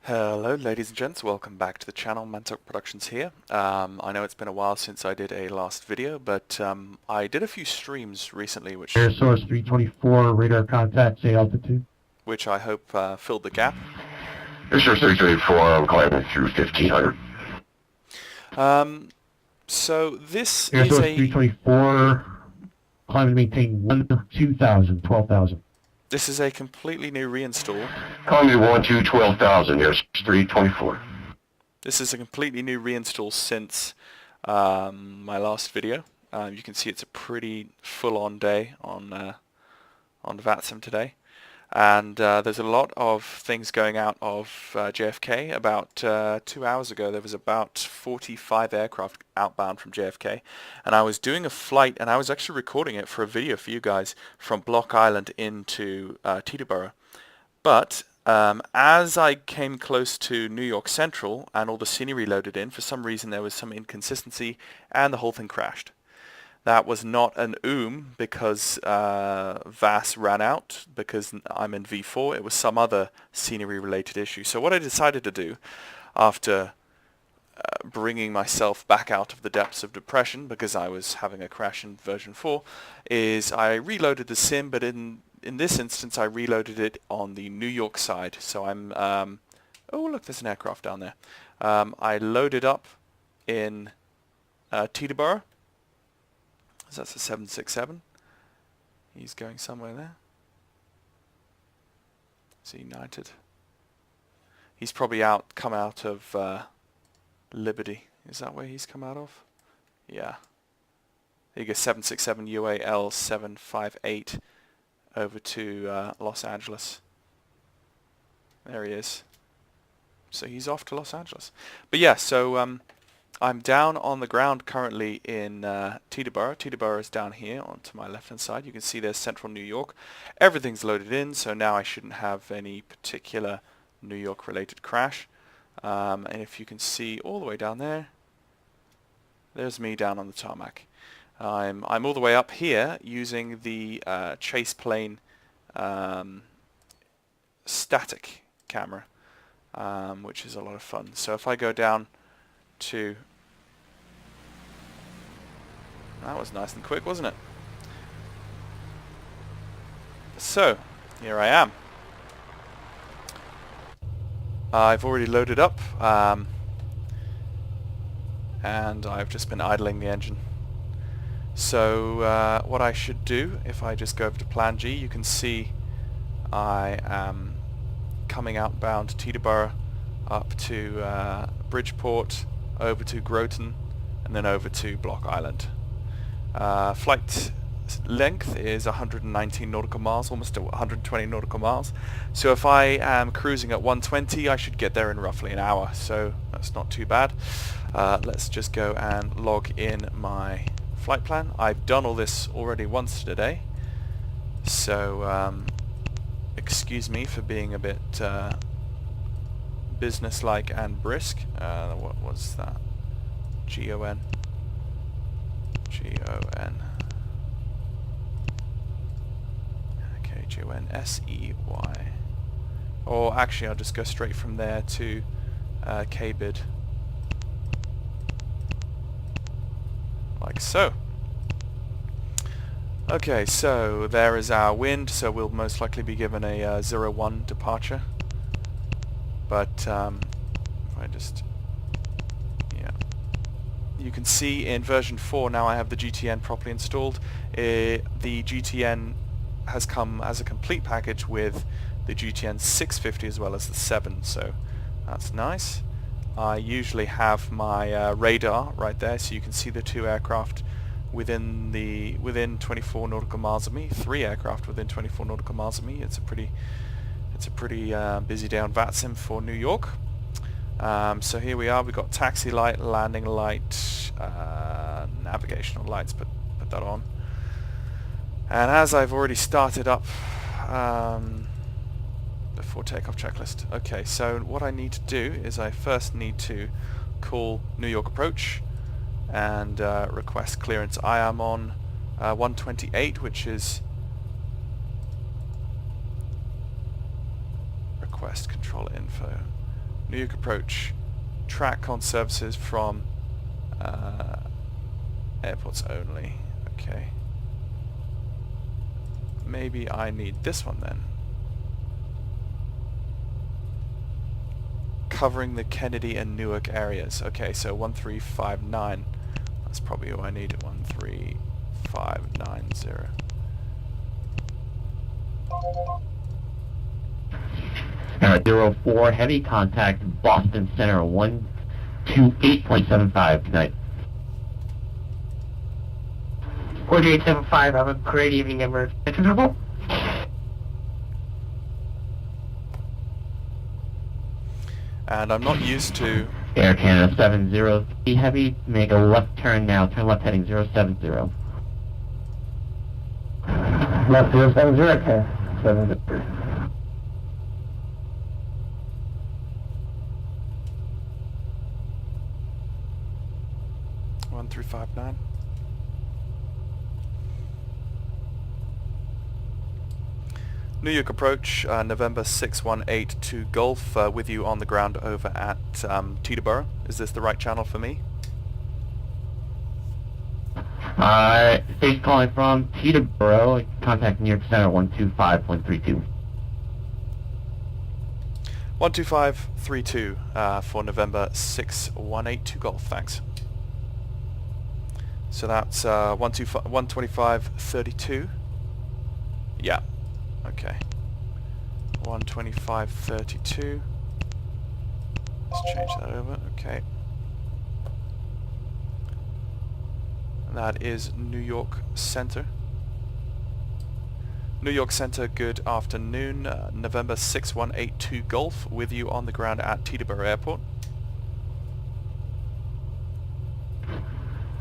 Hello ladies and gents, welcome back to the channel. Mantok Productions here. I know it's been a while since I did a last video, but I did a few streams recently Air Source 324, radar contact, say altitude. which I hope filled the gap. Air Source 324, climbing through 1500. So this Air is Source a 324, climb and maintain 2,000, 12,000. this is a completely new reinstall. Climbing 12,000, Air Source 324. This is a completely new reinstall since my last video. You can see it's a pretty full-on day on VATSIM today. And there's a lot of things going out of JFK. About 2 hours ago there was about 45 aircraft outbound from JFK, and I was doing a flight and I was actually recording it for a video for you guys from Block Island into Teterboro. But as I came close to New York Central and all the scenery loaded in, for some reason there was some inconsistency and the whole thing crashed. That was not an because VAS ran out, because I'm in V4. It was some other scenery related issue. So what I decided to do after bringing myself back out of the depths of depression, because I was having a crash in version 4, is I reloaded the sim, but in this instance I reloaded it on the New York side. So I'm oh look, there's an aircraft down there. I loaded up in Teterboro. So that's a 767. He's going somewhere there. It's United. He's probably come out of Liberty. Is that where he's come out of? Yeah. There you go, 767 UAL 758 over to Los Angeles. There he is. So he's off to Los Angeles. But yeah, so I'm down on the ground currently in Teterboro. Teterboro is down here onto my left hand side. You can see there's central New York. Everything's loaded in, so now I shouldn't have any particular New York related crash. And if you can see all the way down there, there's me down on the tarmac. I'm all the way up here using the chase plane static camera, which is a lot of fun. So if I go down to... That was nice and quick, wasn't it? So, here I am. I've already loaded up, and I've just been idling the engine. So, what I should do, if I just go over to Plan G, you can see I am coming outbound to Teterboro, up to Bridgeport, over to Groton, and then over to Block Island. Flight length is 119 nautical miles, almost 120 nautical miles. So if I am cruising at 120, I should get there in roughly an hour, so that's not too bad. Let's just go and log in my flight plan. I've done all this already once today, so excuse me for being a bit businesslike and brisk. What was that? G-O-N. G-O-N. Okay, G-O-N-S-E-Y. Or actually, I'll just go straight from there to KBID. Like so. Okay, so there is our wind, so we'll most likely be given a 0-1 departure. But if I just, yeah, you can see in version 4 now I have the GTN properly installed. The GTN has come as a complete package with the GTN 650 as well as the 7, so that's nice. I usually have my radar right there, so you can see the 2 aircraft within 24 nautical miles of me. 3 aircraft within 24 nautical miles of me. It's a pretty busy day on VATSIM for New York. So here we are. We've got taxi light, landing light, navigational lights. Put that on. And as I've already started up before takeoff checklist. Okay, so what I need to do is I first need to call New York approach and request clearance. I am on 128, which is request controller info. New York approach. TrackCon services from airports only. Okay. Maybe I need this one then. Covering the Kennedy and Newark areas. Okay, so 1359. That's probably who I need. 13590. Alright, 04, heavy contact, Boston Center, 128.75 tonight. 4875, have a great evening, Emirates. Teterboro. And I'm not used to... Air Canada 703, heavy, make a left turn now, turn left heading 070. Left 070, okay. 70. 1359. New York approach, November 6182 Golf, with you on the ground over at Teterboro. Is this the right channel for me? State calling from Teterboro, contact New York Center 125.32. 12532 for November 6182 Golf, thanks. So that's 12532. Yeah. Okay. 12532. Let's change that over. Okay. And that is New York Center. New York Center, good afternoon. November 6182 Golf, with you on the ground at Teterboro Airport.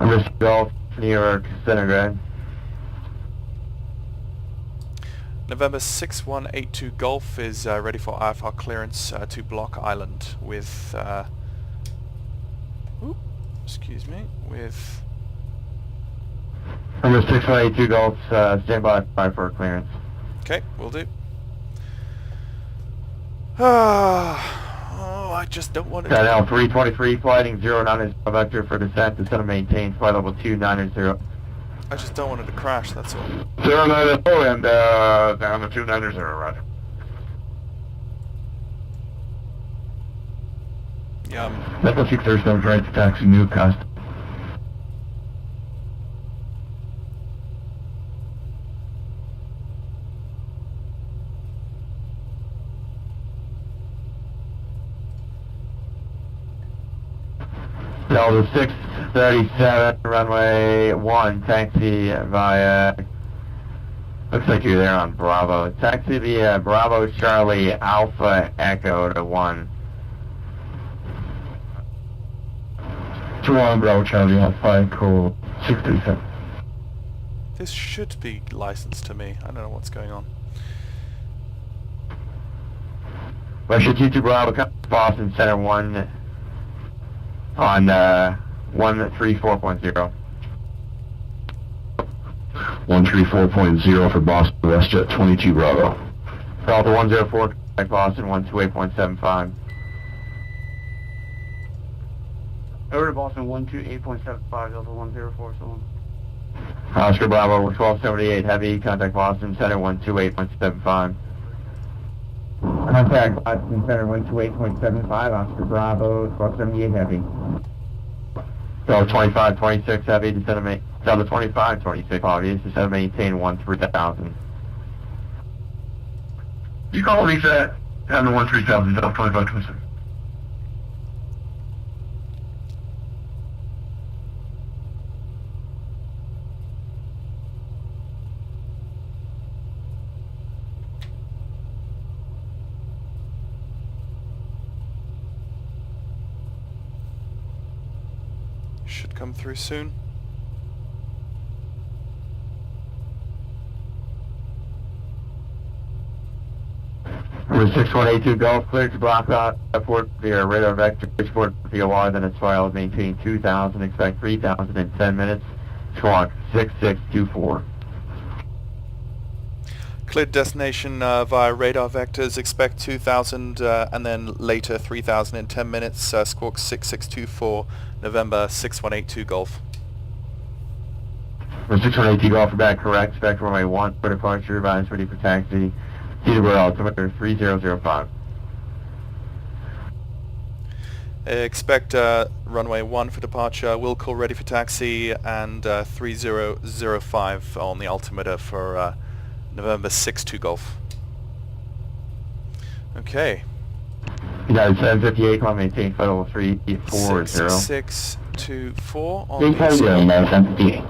Risk Golf, New York Center, November 6182 Golf is ready for IFR clearance to Block Island with, excuse me, with... Number 6182 Golf, stand by for clearance. Okay, will do. Oh, I just don't want to... Now 323, flighting 09 is vector for descent, descend and maintain, flight level 290. I just don't want it to crash, that's all. 090 and down to 290, right? Yeah, Level 6 Thursday, right to taxi Newcastle. Delta 637, runway 1, taxi via, looks like you're there on Bravo. Taxi via Bravo Charlie Alpha Echo to 1. 21 Bravo Charlie Alpha Echo 637. this should be licensed to me. I don't know what's going on. Russia 22 Bravo, Boston Center 1 on 134.0. 134.0 for Boston, WestJet 22 Bravo. Delta 104, contact Boston 128.75. Over to Boston, 128.75, Delta 104, so on. Oscar Bravo 1278, heavy, contact Boston Center 128.75. Contact Boston Center 128.75, Oscar Bravo 1278, heavy. Delta 2526, heavy, descend and Delta 2526, obvious, descend and maintain 13,000. You call me that down to 13,000, Delta 2526. Should come through soon. Number 6182 Golf, cleared to block out airport via radar vector, Bridgeport VOR, then its file is maintained 2,000, expect 3,000 in 10 minutes, squawk 6624. Cleared destination via radar vectors. Expect 2,000 and then later 3,000 in 10 minutes. Squawk 6624, November 6182 Golf. For 682 Golf, we're back correct. Expect runway 1 for departure. Advise ready for taxi. Teterboro, altimeter 3005. Expect runway 1 for departure. Will call ready for taxi and 3005 on the altimeter for November 62 Golf. Okay. United 758, climb maintain flight 340. 6624 on the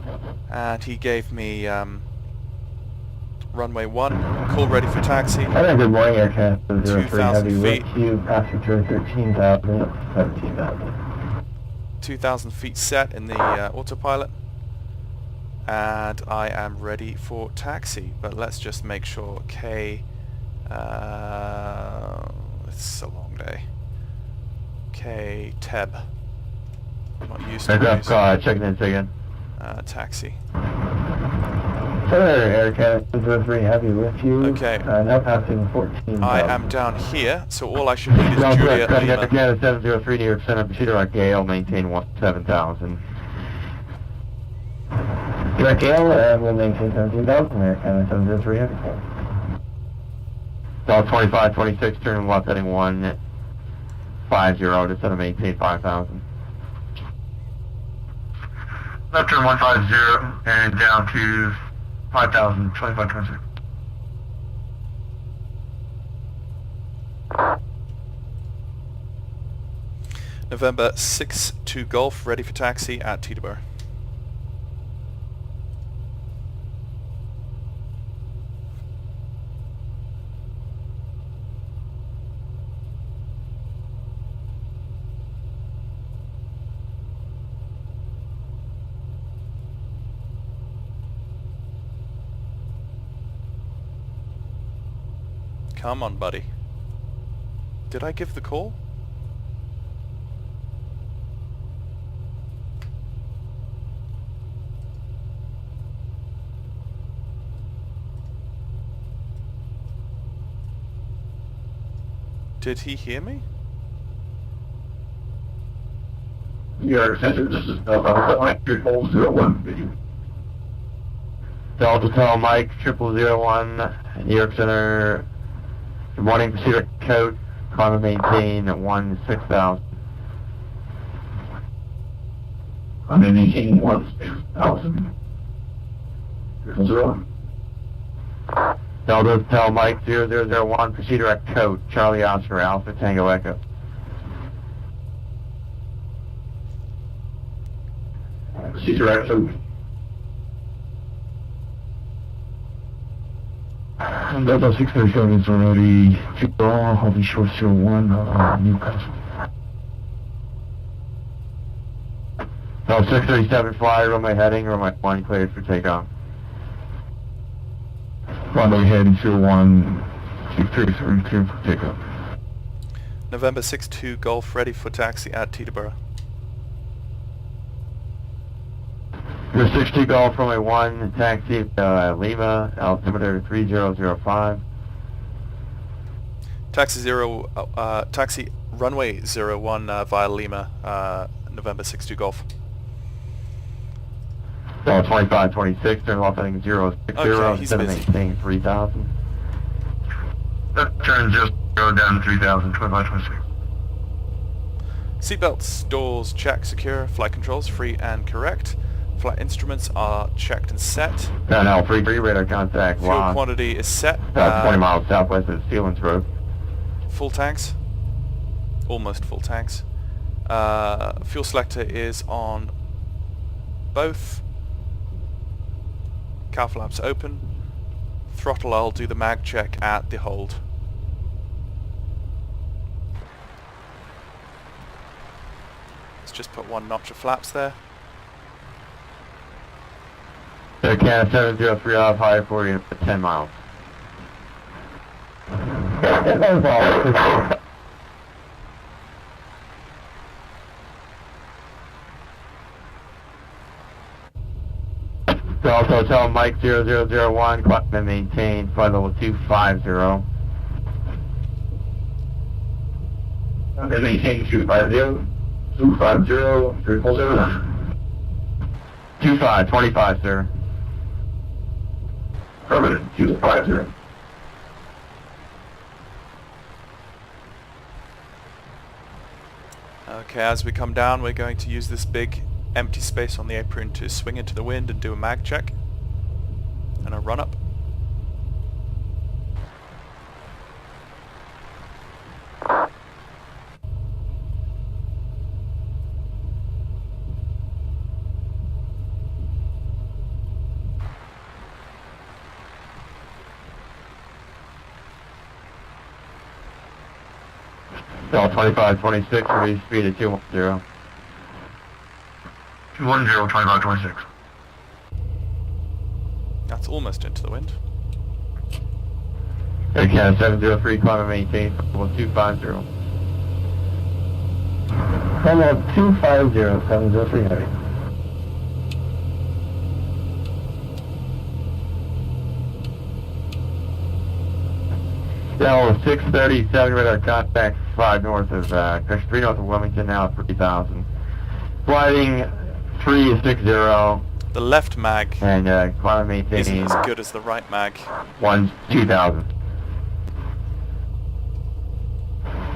and he gave me runway 1, call ready for taxi. Good morning, Air Canada 2,000 feet. Passenger 13,000, 17,000. 2,000 feet set in the autopilot. And I am ready for taxi, but let's just make sure K, it's a long day. K, Teb. I'm not used to this. Checking in again. Taxi. Sir, Air Canada 03 Heavy with you. Okay. Now passing 14,000. I am down here, so all I should need is Juliet Air Lima. Canada 703 New York Center, proceed on Gale, maintain 17,000. Direct Gale, we'll maintain 17,000, Air Canada 703 Heavy. South 2526, turn left heading 150, descend and maintain 5,000. Left turn 150 and down to 5,000, 2526. November 62 Golf, ready for taxi at Teterboro. Come on, buddy. Did I give the call? Did he hear me? Your center, this is Mike 001. Delta Tell Mike 0001, New York Center. Good morning, proceed code, climb and maintain 16,000. I'm maintaining 1,000. 0. Delta Tell Mike 0001, proceed direct code, Charlie Oscar, Alpha Tango Echo. Proceed direct code. Delta 637 is already Teterboro, I'll be short 01, Newcastle. Delta 637 fly, runway heading, runway 1 cleared for takeoff. Runway heading 01, 637 clear for takeoff. November 62 Golf, ready for taxi at Teterboro. Your 62 Golf, runway 1, taxi, Lima, altimeter 3005. Taxi runway 01 via Lima, November 62 Golf. Delta 2526, turn left heading 060, Okay, he's busy. maintain 3,000. Left turn 0 down 3,000, 2526. Seatbelts, doors, check, secure, flight controls, free and correct. Flight instruments are checked and set. Now 33, radar contact, Fuel lost. quantity is set. 20 miles southwest of Steelens Road. Full tanks. Almost full tanks. Fuel selector is on both. Cow flaps open. Throttle, I'll do the mag check at the hold. Let's just put one notch of flaps there. Air Canada 703 off, high 40 for 10 miles. Delta Hotel Mike 0001, climb and maintain flight level 250. Okay, maintain 250, 250, 340. 25, sir. Permanent, 250. Okay, as we come down, we're going to use this big empty space on the apron to swing into the wind and do a mag check and a run up. Del 2526, release speed at 210. 210, 2526. That's almost into the wind. Air Canada 703, climb and maintain flight level 250. Climb level 250, 703 heavy. Del 637, radar contact 5 north of, 3 north of Wilmington, now 3000. Gliding 360, The left mag and climb and isn't maintaining as good as the right mag. 2000.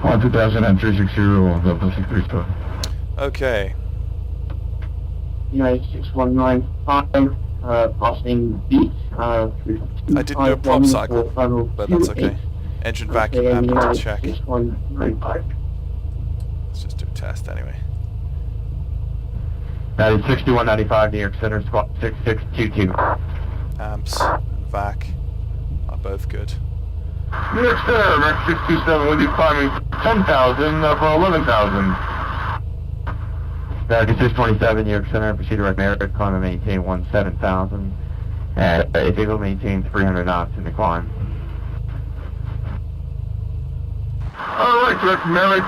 2000 and 360, Delta 637. Okay, United 6195, crossing beach, I didn't do a prop cycle, but that's okay. Engine vacuum map to check. 6195. Let's just do a test anyway. That is 6195, New York Center, squawk 6622. Amps and vac are both good. New York Center, Max 627, will be climbing 10,000 for 11,000. That is 627, New York Center, proceed to Merit, climb and maintain 17,000. And it will maintain 300 knots in the climb. Alright, direct Merritt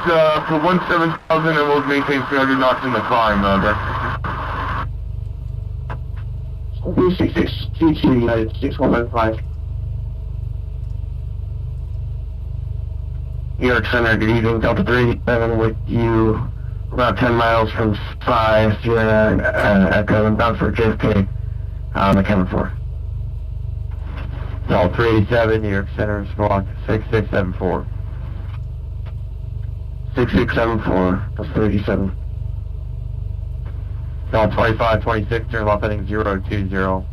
for 17,000 and we'll maintain 300 knots in the climb. Direct 6622, United 6195. New York Center, good evening, Delta 387 with you about 10 miles from Spy, Sierra Echo, bound for JFK, the camera 4. Del 387, New York Center, squawk 6674. 6674, that's 37. Del 2526, turn left heading 020.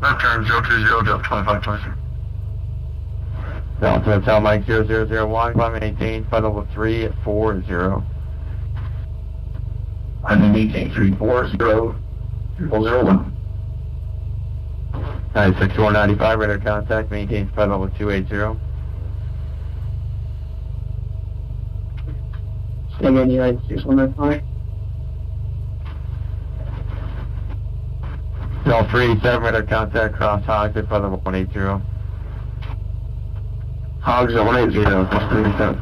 left turn 020, Delta 2526. Delta Hotel Mike 0001, climb and maintain flight level 340. I'm in maintain 340, 301. 96495, radar contact, maintain flight level 280. Again, United 6195. Del 387, radar contact, cross Hogs at flight level 180. Hogs at 180, plus 37.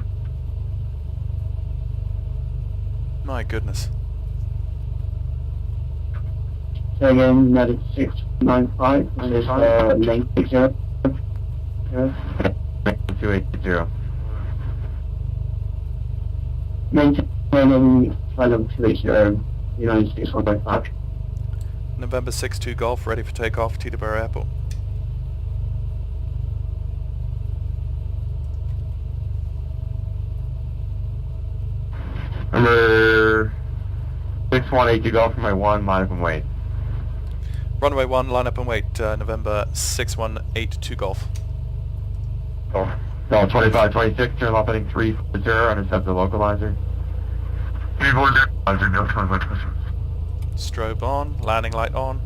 My goodness. So again, United 695, and there's lane 60. 280. Maintaining flight level 280, United 6195. November 62 Golf, ready for takeoff, Teterboro Airport. Number 6182 Golf for my 1, line up and wait. Runway 1, line up and wait, November 6182 Golf. Del 2526, turn left heading 340, intercept the localizer. 340, Delta 2526. Strobe on, landing light on.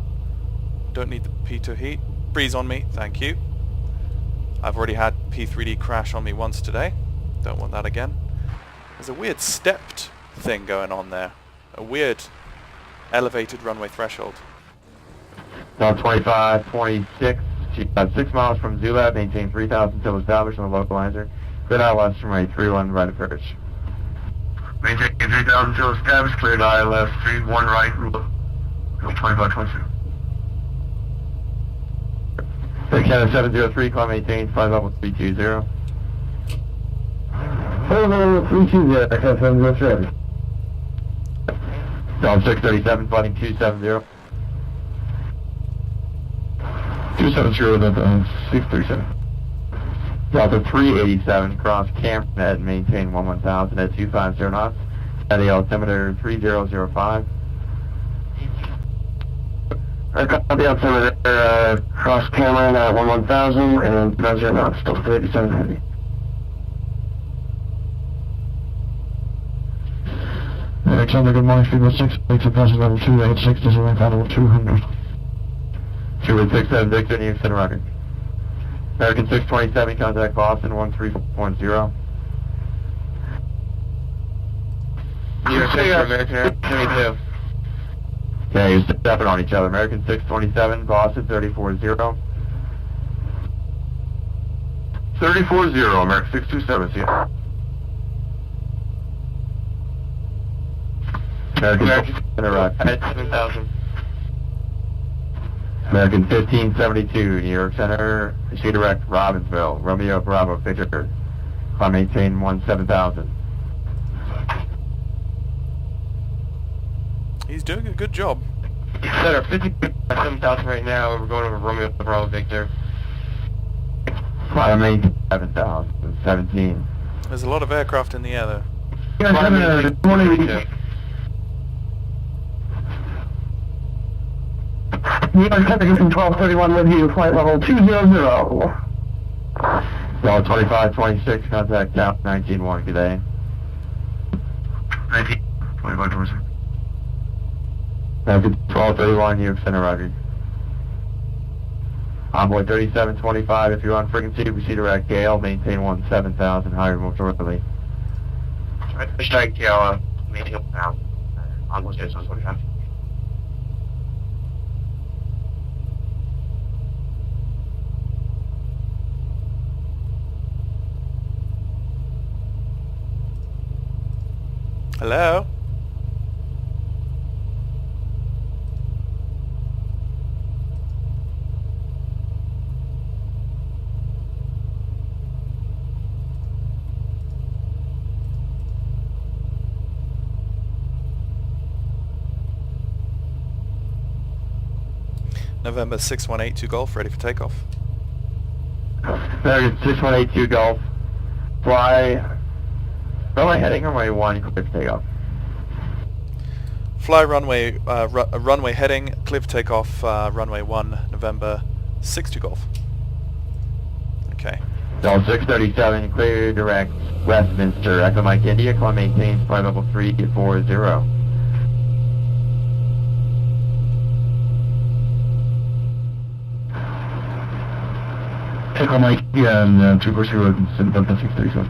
Don't need the pitot heat. Breeze on me, thank you. I've already had P3D crash on me once today. Don't want that again. There's a weird stepped thing going on there. A weird elevated runway threshold. Del 2526, 6 miles from Zulab, maintain 3,000 till established on the localizer. Cleared ILS from my 31 right approach. Maintain 3,000 till established, cleared ILS 31 right, 2522. Air Canada 703, climb maintain, flight level 320. 320, Air Canada 703. Delta 637, flighting 270. 270, that's 637. Delta 387, cross Camden, maintain 1000 at 250 knots. At the altimeter 3005. I got the altimeter, cross Cameron at 1000 and 90 knots, still 37 heavy. Alexander, good morning, Speedboat 6, makes a passage level 286, this is rank level 200. 2867 Victor, New York Center record. American 627, contact Boston 1310. New York City, American Air 72. Yeah, you're stepping on each other. American 627, Boston 340. 340, American 627, see ya. American Center record. At 7,000. American 1572, New York Center, issue direct Robbinsville, Romeo Bravo, Victor. Climb maintain 17,000. He's doing a good job. Center 57,000 right now. We're going over Romeo Bravo Victor. Climb maintain 7,000, 17. There's a lot of aircraft in the air though. Climb maintain 22. New York Center, Houston 1231 with you, flight level 200. Dollar 2526, contact Cap 191, good day. 19, 2526. American 1231, New York Center, roger. Envoy 3725, if you're on frequency, proceed direct Gale, maintain 17,000, higher more shortly. Strike Gale, maintain now. Envoy 3725. Hello? November 6182 Golf, ready for takeoff. American 6182 Golf, fly, runway heading, runway 1, clear for takeoff. Fly runway, runway heading, clear for takeoff, runway 1, November 62 Golf. Okay. Delta 637, clear direct Westminster, Echo Mike India, climb maintain, flight level 340. Echo Mike, yeah, and 240, Delta 637.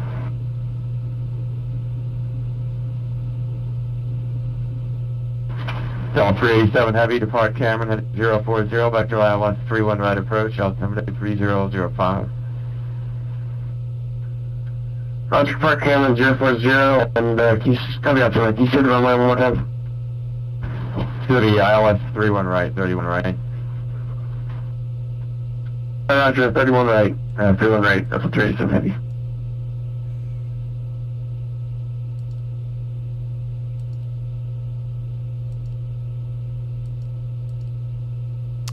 Delta 387 Heavy, depart Cameron at 040, vector ILS 31 right approach, altimeter 3005. Roger, Park Cameron 040, and can you copy out to it? Can you say the runway one more time? To the ILS 31 right, 31 right. Roger, 31 right, 31 right, that's what 37 heavy.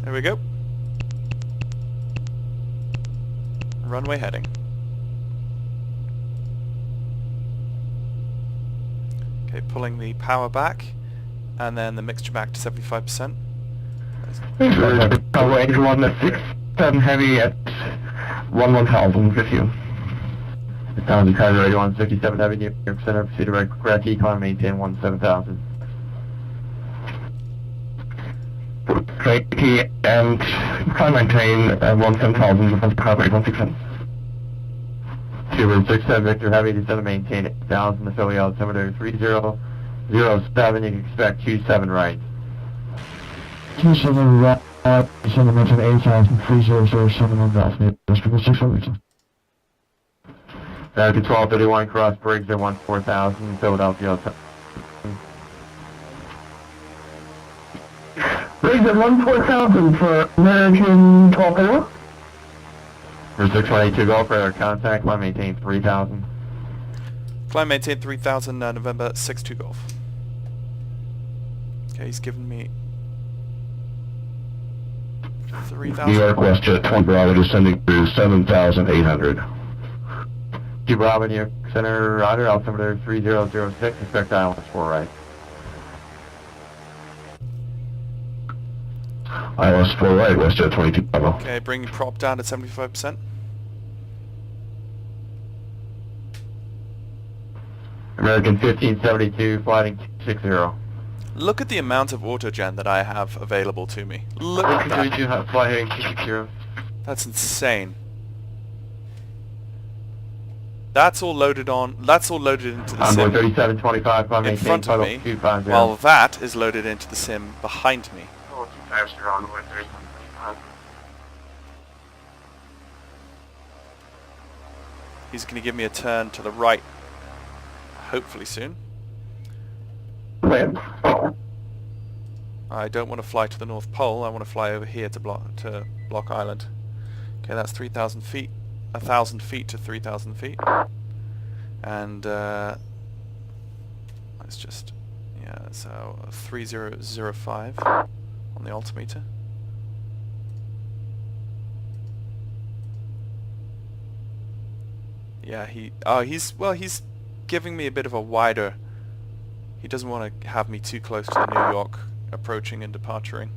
There we go. Runway heading. Okay, pulling the power back, and then the mixture back to 75%. Runway 167 heavy at 1000 with you. Sounds Kaiser 8157 Heavy, New York Center, proceed direct Cracky, climb maintain 17,000. Cracky and climb maintain 17,000 with power rate 16. 267 Victor Heavy, descend to maintain 8,000, the Philly altimeter 3007, you can expect 27 right. 27 right, descend to maintain 8,000, 3007 on Golf, that's people 600. American 1231, cross Briggs at 4000, Philadelphia altimeter. Raise it 14,000 for American Teterboro. For 6182 Golf, radar contact, line maintain 3000. Climb maintain 3000, November 62 Golf. Okay, he's given me 3000. New York WestJet 20 Bravo descending to 7,800. Two Bravo, New York Center, Roger, altimeter 3006, expect islands 4 right. ILS 4 right, WestJet 22 Bravo. Okay, bring prop down to 75%. American 1572, flighting 260. Look at the amount of autogen that I have available to me. Look at that. 22, fly heading 260. That's insane. That's all loaded on. That's all loaded into the Envoy sim 3725, fly in maintain front of total me, 250. while that is loaded into the sim behind me. Oh, keep faster on the way 3. He's going to give me a turn to the right, hopefully soon. I don't want to fly to the North Pole. I want to fly over here to Block Island. Okay, that's 3,000 feet. 1,000 feet to 3,000 feet. And let's just, yeah, so 3005 on the altimeter. Yeah, he's giving me a bit of a wider. He doesn't want to have me too close to the New York approaching and departuring.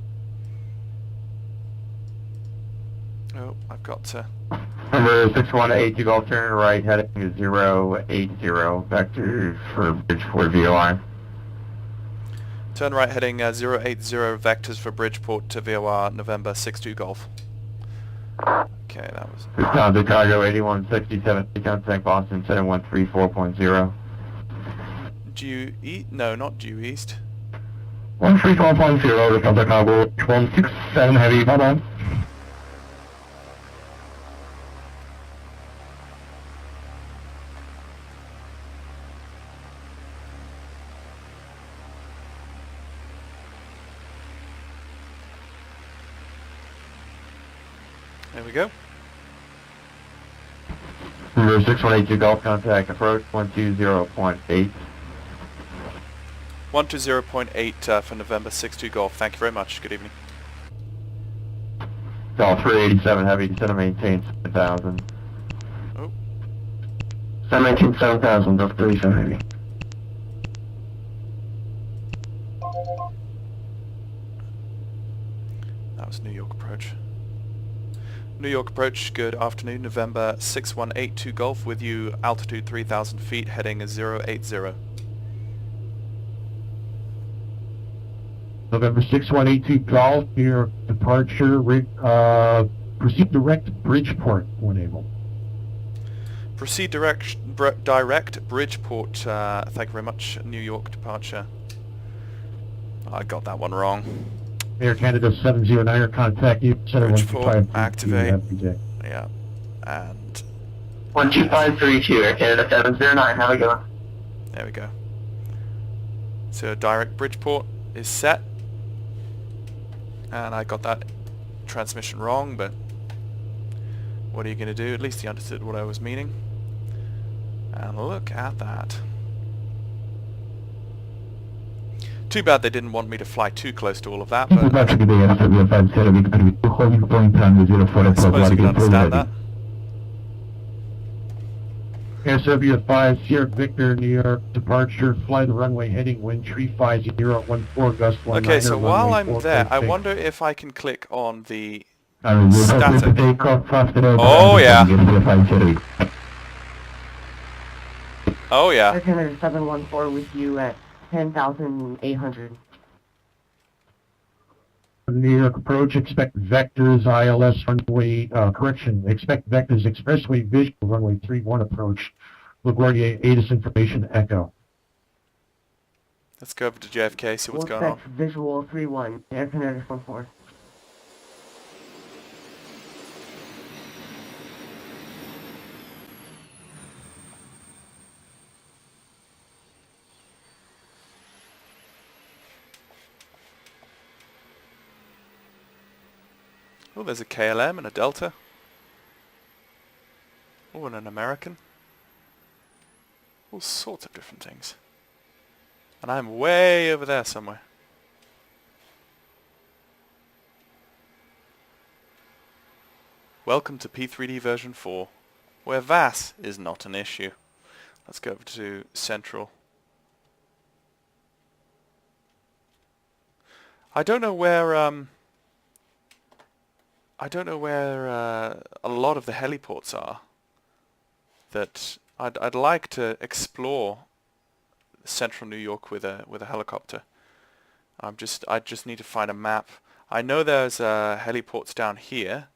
Oh, I've got to. Number 6182 Golf, turn right, heading to 080, vector for Bridgeport VOI. Turn right heading 080 vectors for Bridgeport to VOR November 62 Golf. Okay, that was... Lufthansa Chicago 8167, contact Boston 7134.0. Due east? No, not due east. 134.0, Lufthansa Chicago 167 Heavy, bye-bye. There we go. Number 6182 Golf, contact approach 120.8. 120.8 for November 62 Golf. Thank you very much. Good evening. Golf 387 Heavy, descend and maintain 7,000. Oh, 719, 7,000, Delta 37 Heavy. that was New York approach. New York approach, good afternoon. November 6182 Golf with you, altitude 3,000 feet, heading 080. November 6182 Golf, your departure, proceed direct to Bridgeport when able. Proceed direct Bridgeport, thank you very much, New York departure. I got that one wrong. Air Canada 709, contact you, center Bridgeport, 125. activate. Yeah, and 12532, Air Canada 709, how we going? there we go. So direct Bridgeport is set. And I got that transmission wrong, but what are you going to do? At least he understood what I was meaning. And look at that. Too bad they didn't want me to fly too close to all of that, but I suppose you can understand that. SW5, Sierra Victor, New York, departure, fly the runway heading wind, tree 5014, gust 19. Okay, so while I'm there, I wonder if I can click on the static. Oh yeah. Oh yeah. Air Canada 714 with you at 10,800. New York approach, expect vectors, ILS runway, expect vectors expressway visual runway 31 approach, LaGuardia ATIS information echo. Let's go over to JFK, see what's going on. Visual 31, Air Canada 14. Oh, there's a KLM and a Delta. Oh, and an American. All sorts of different things. And I'm way over there somewhere. Welcome to P3D version 4, where VAS is not an issue. Let's go over to Central. I don't know where a lot of the heliports are. That I'd like to explore central New York with a helicopter. I just need to find a map. I know there's heliports down here,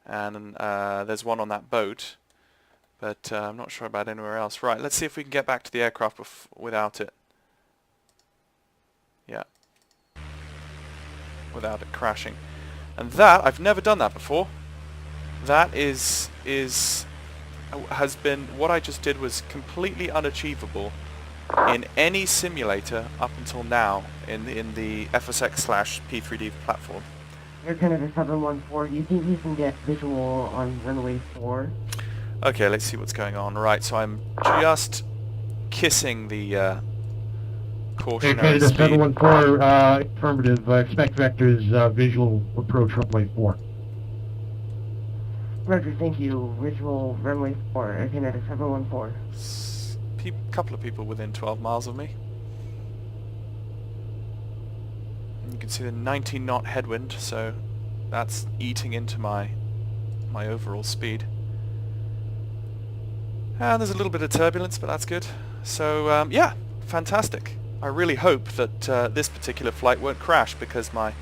and there's one on that boat, but I'm not sure about anywhere else. Right, let's see if we can get back to the aircraft without it. Yeah. Without it crashing. And that, I've never done that before. That has been, what I just did was completely unachievable in any simulator up until now in the FSX/P3D platform. Air Canada 714, do you think you can get visual on runway 4? Okay, let's see what's going on. Right, so I'm just kissing the cautionary Canada speed. 714, affirmative. Expect vectors visual approach runway 4. Roger, thank you. Visual runway 4, Air Canada 714. Couple of people within 12 miles of me. And you can see the 19 knot headwind, so that's eating into my overall speed. And there's a little bit of turbulence, but that's good. So yeah, fantastic. I really hope that this particular flight won't crash, because my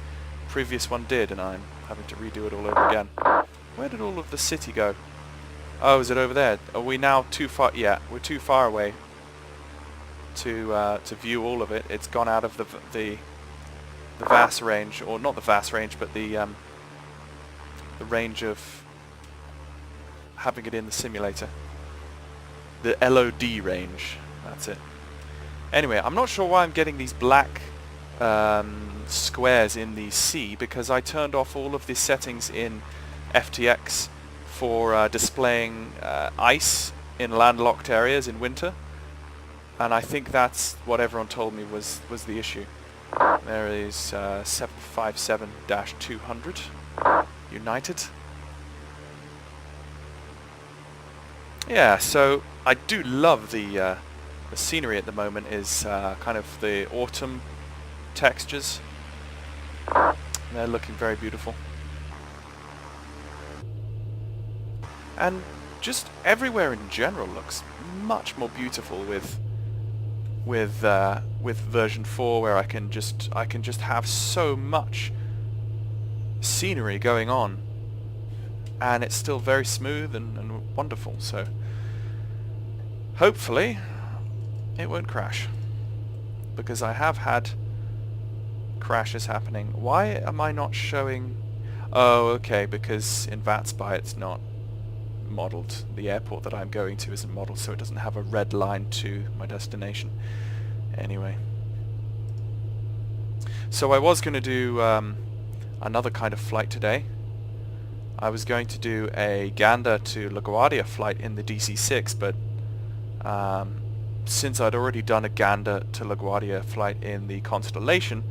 previous one did, and I'm having to redo it all over again. Where did all of the city go? Oh, is it over there? Are we now too far? Yeah, we're too far away to view all of it. It's gone out of the VAS range, or not the VAS range, but the range of having it in the simulator. The LOD range. That's it. Anyway, I'm not sure why I'm getting these black squares in the sea, because I turned off all of the settings in FTX for displaying ice in landlocked areas in winter, and I think that's what everyone told me was the issue. There is 757-200 United. Yeah, so I do love the scenery at the moment. Is kind of the autumn textures. They're looking very beautiful. And just everywhere in general looks much more beautiful with version 4, where I can just have so much scenery going on, and it's still very smooth and wonderful. So hopefully it won't crash, because I have had crashes happening. Why am I not showing? Oh, okay, because in VATSIM it's not modeled. The airport that I'm going to isn't modeled, so it doesn't have a red line to my destination. Anyway, so I was going to do another kind of flight today. I was going to do a Gander to LaGuardia flight in the DC-6, but since I'd already done a Gander to LaGuardia flight in the Constellation,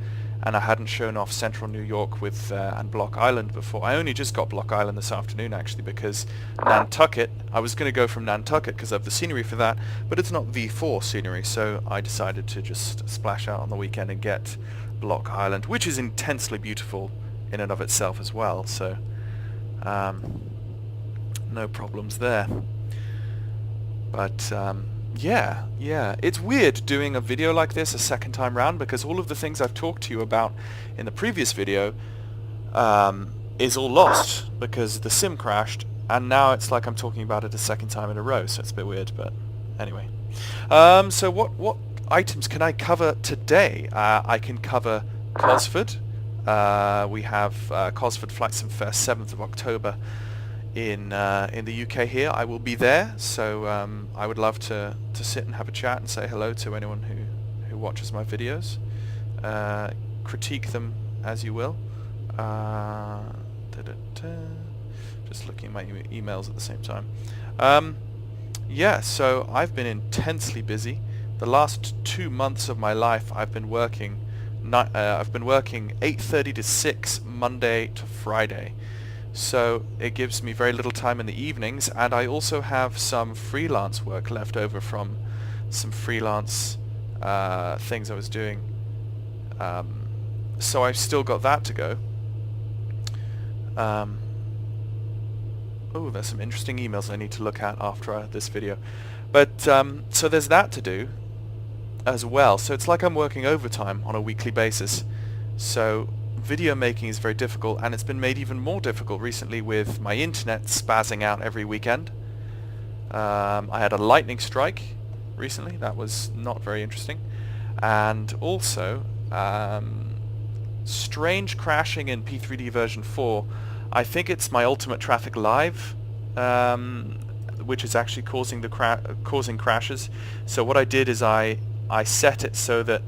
and I hadn't shown off central New York with and Block Island before. I only just got Block Island this afternoon, actually, because Nantucket, I was going to go from Nantucket because of the scenery for that, but it's not V4 scenery, so I decided to just splash out on the weekend and get Block Island, which is intensely beautiful in and of itself as well, so no problems there. But yeah, it's weird doing a video like this a second time round, because all of the things I've talked to you about in the previous video is all lost because the sim crashed, and now it's like I'm talking about it a second time in a row, so it's a bit weird, but anyway. So what items can I cover today? I can cover Cosford. We have Cosford Flight Sim Fest 7th of October in the UK here. I will be there, so I would love to sit and have a chat and say hello to anyone who watches my videos. Critique them as you will. The Just looking at my emails at the same time. Yeah, so I've been intensely busy. The last 2 months of my life I've been working 8:30 to 6 Monday to Friday. So it gives me very little time in the evenings, and I also have some freelance work left over from some freelance things I was doing. So I've still got that to go. Oh, there's some interesting emails I need to look at after this video. But so there's that to do as well. So it's like I'm working overtime on a weekly basis. So video making is very difficult, and it's been made even more difficult recently with my internet spazzing out every weekend. I had a lightning strike recently. That was not very interesting. And also strange crashing in P3D version 4. I think it's my Ultimate Traffic Live, which is actually causing crashes. So what I did is I set it so that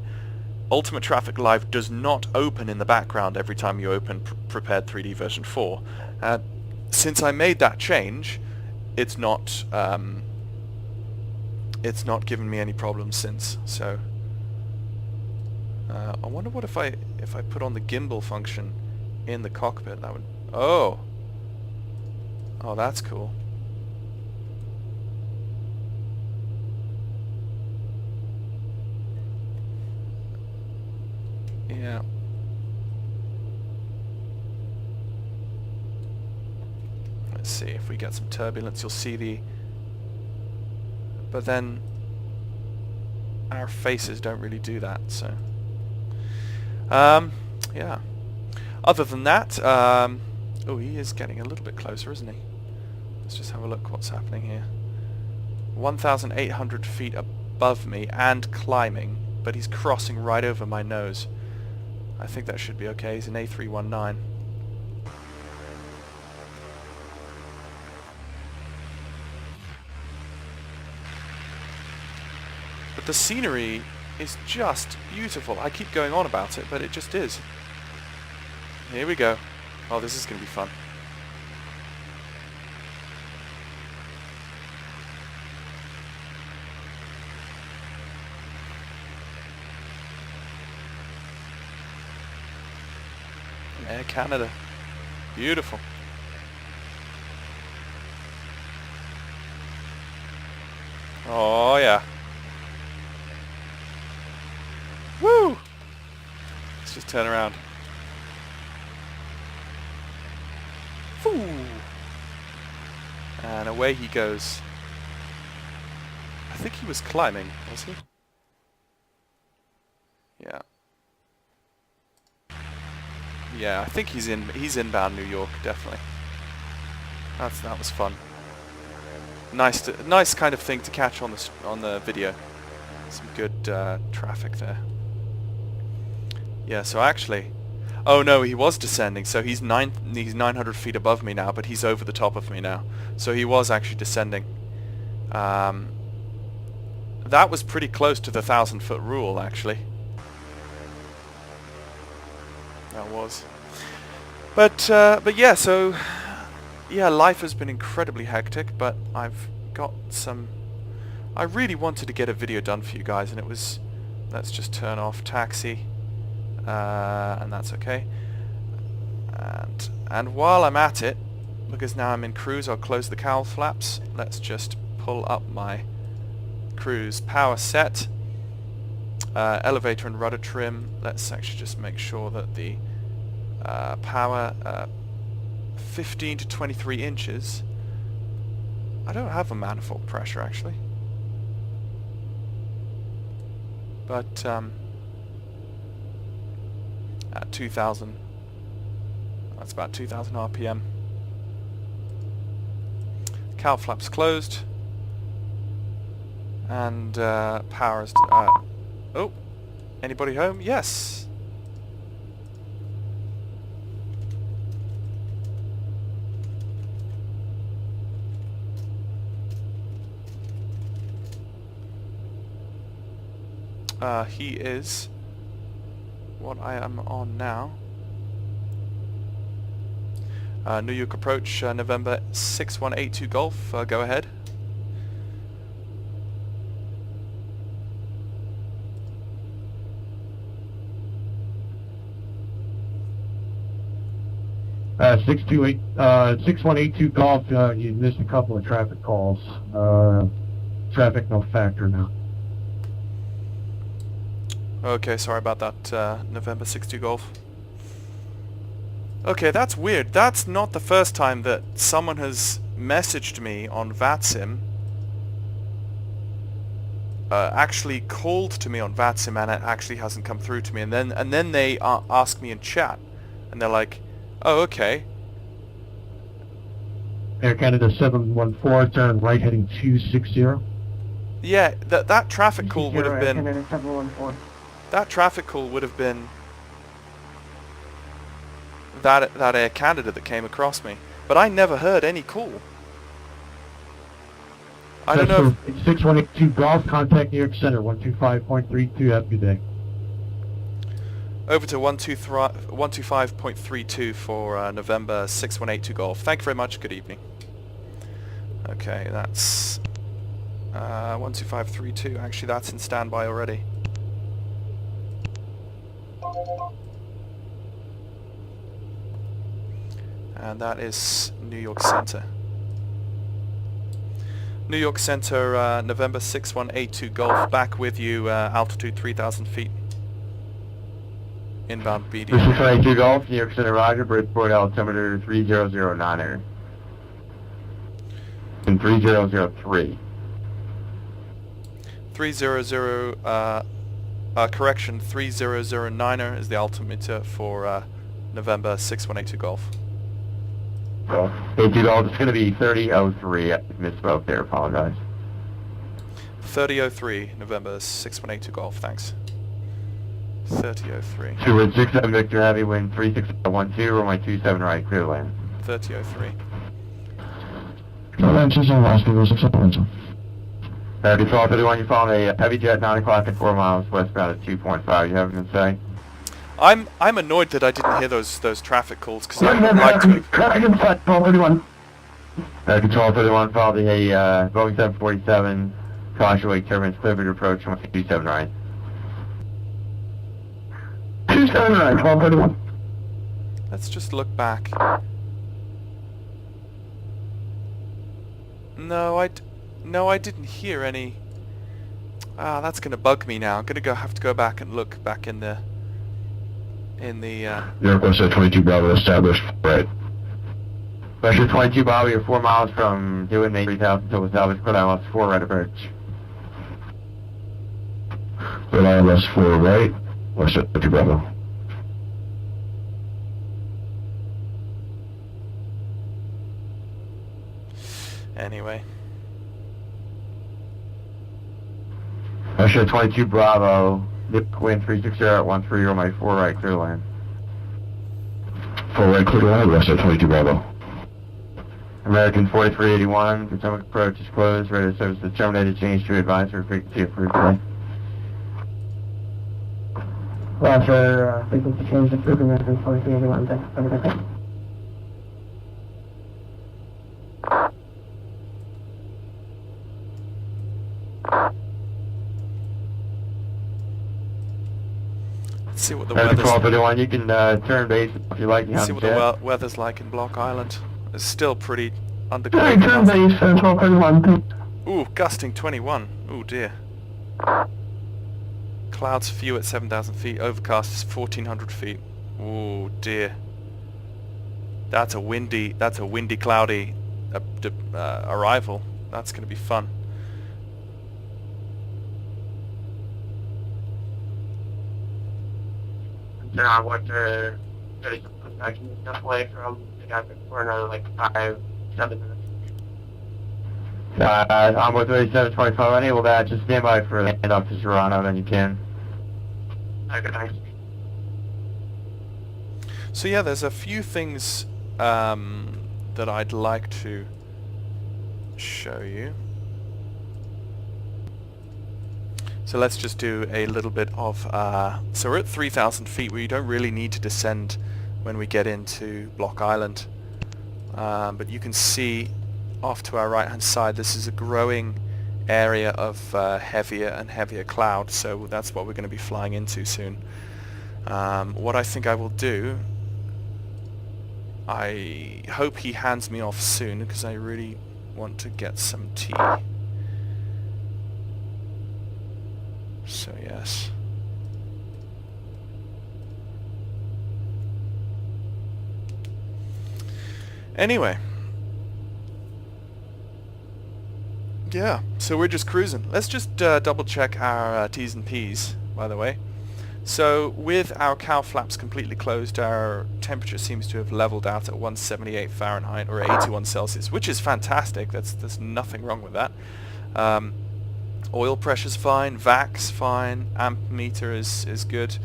Ultimate Traffic Live does not open in the background every time you open Prepared 3D version 4. Since I made that change, it's not given me any problems since. So I wonder what if I put on the gimbal function in the cockpit. That would oh, that's cool. Yeah. Let's see if we get some turbulence. You'll see the... But then our faces don't really do that, so... yeah. Other than that, oh, he is getting a little bit closer, isn't he? Let's just have a look what's happening here. 1,800 feet above me and climbing, but he's crossing right over my nose. I think that should be okay. He's an A319. But the scenery is just beautiful. I keep going on about it, but it just is. Here we go. Oh, this is going to be fun. Air Canada. Beautiful. Oh yeah. Woo! Let's just turn around. Woo! And away he goes. I think he was climbing, was he? Yeah. Yeah, I think he's inbound New York, definitely. That was fun. Nice kind of thing to catch on the video. Some good traffic there. Yeah, so actually, oh no, he was descending. So he's 900 feet above me now, but he's over the top of me now. So he was actually descending. That was pretty close to the 1,000-foot rule, actually. That was. But yeah, so yeah, life has been incredibly hectic, but I've got some... I really wanted to get a video done for you guys, and it was... Let's just turn off taxi, and that's okay. And while I'm at it, because now I'm in cruise, I'll close the cowl flaps. Let's just pull up my cruise power set. Elevator and rudder trim. Let's actually just make sure that the power 15 to 23 inches. I don't have a manifold pressure actually, but at 2,000, that's about 2,000 RPM. Cowl flaps closed, and power is... oh, anybody home? Yes. He is what I am on now. New York approach, November 6182 Golf, go ahead. Uh, 6182 Golf, you missed a couple of traffic calls. Traffic no factor now. Okay, sorry about that, November 62 Golf. Okay, that's weird. That's not the first time that someone has messaged me on VATSIM, actually called to me on VATSIM, and it actually hasn't come through to me, and then they ask me in chat, and they're like, oh, okay. Air Canada 714, turn right heading 260. Yeah, that traffic call would have Air been... Canada 714. That traffic call would have been that Air Canada that came across me, but I never heard any call. I don't know if... 6182 Golf, contact New York Center, 125.32, have a good day. Over to 125.32 for November 6182 Golf. Thank you very much, good evening. Okay, that's 12532, actually that's in standby already. And that is New York Center. New York Center, November 6182 Golf, back with you, altitude 3,000 feet. Inbound BD. 6182 Golf, New York Center, roger, Bridgeport altimeter 3009er. And 3003. 300, correction, 3009er is the altimeter for November 6182 Golf. Well, 82 Golf, it's going to be 3003. I misspoke there, apologize. 3003, November 6182 Golf, thanks. 3003. 267 Victor Heavy, wind 3612, runway 27 right, clear land. 3003. Atlantis and Las Vegas, Atlantis. Control 31, you're following a heavy jet 9 o'clock at 4 miles westbound at 2.5. You have anything to say? I'm annoyed that I didn't hear those traffic calls because I would like to. Control 31. Control 31, following a Boeing 747, caution wake turbines, clear to approach, 27 right. 27 right, 1231. Let's just look back. No, I didn't hear any. Ah, that's gonna bug me now. I'm gonna have to go back and look back in the. Northwest at 22 Bravo established, right. Pressure 22 Bravo, you're 4 miles from doing 3000 until established, put out 4 right approach. Put ILS 4 right, west at 22 Bravo. Anyway. Pressure 22 Bravo, wind 360 at 13, runway 4 right, clear land. 4 right, clear land, west at 22 Bravo. American 4381, Potomac approach is closed, radar service is terminated, change to advisory frequency approved today. Roger, frequency change approved, American 4381, thanks. Have a good day. Let's see what the Control weather's. 31, you can turn base if you like. See what the weather's like in Block Island. It's still pretty underground. Turn base, Control 31. Ooh, gusting 21. Ooh dear. Clouds few at 7,000 feet. Overcast is 1,400 feet. Ooh dear. That's a windy, cloudy arrival. That's going to be fun. I want to I can just away from the guy for another like 5-7 minutes. I'm with 3725, unable to just stand by for the handoff to Toronto, then you can. Okay, thanks. So yeah, there's a few things that I'd like to show you. So let's just do a little bit of, so we're at 3,000 feet where you don't really need to descend when we get into Block Island. but you can see off to our right hand side this is a growing area of heavier and heavier cloud, so that's what we're going to be flying into soon. What I think I will do, I hope he hands me off soon because I really want to get some tea. So yes. Anyway. Yeah, so we're just cruising. Let's just double check our T's and P's, by the way. So with our cowl flaps completely closed, our temperature seems to have leveled out at 178 Fahrenheit or 81 Celsius, which is fantastic. There's nothing wrong with that. Oil pressure's fine, VAC's fine, amp meter is good,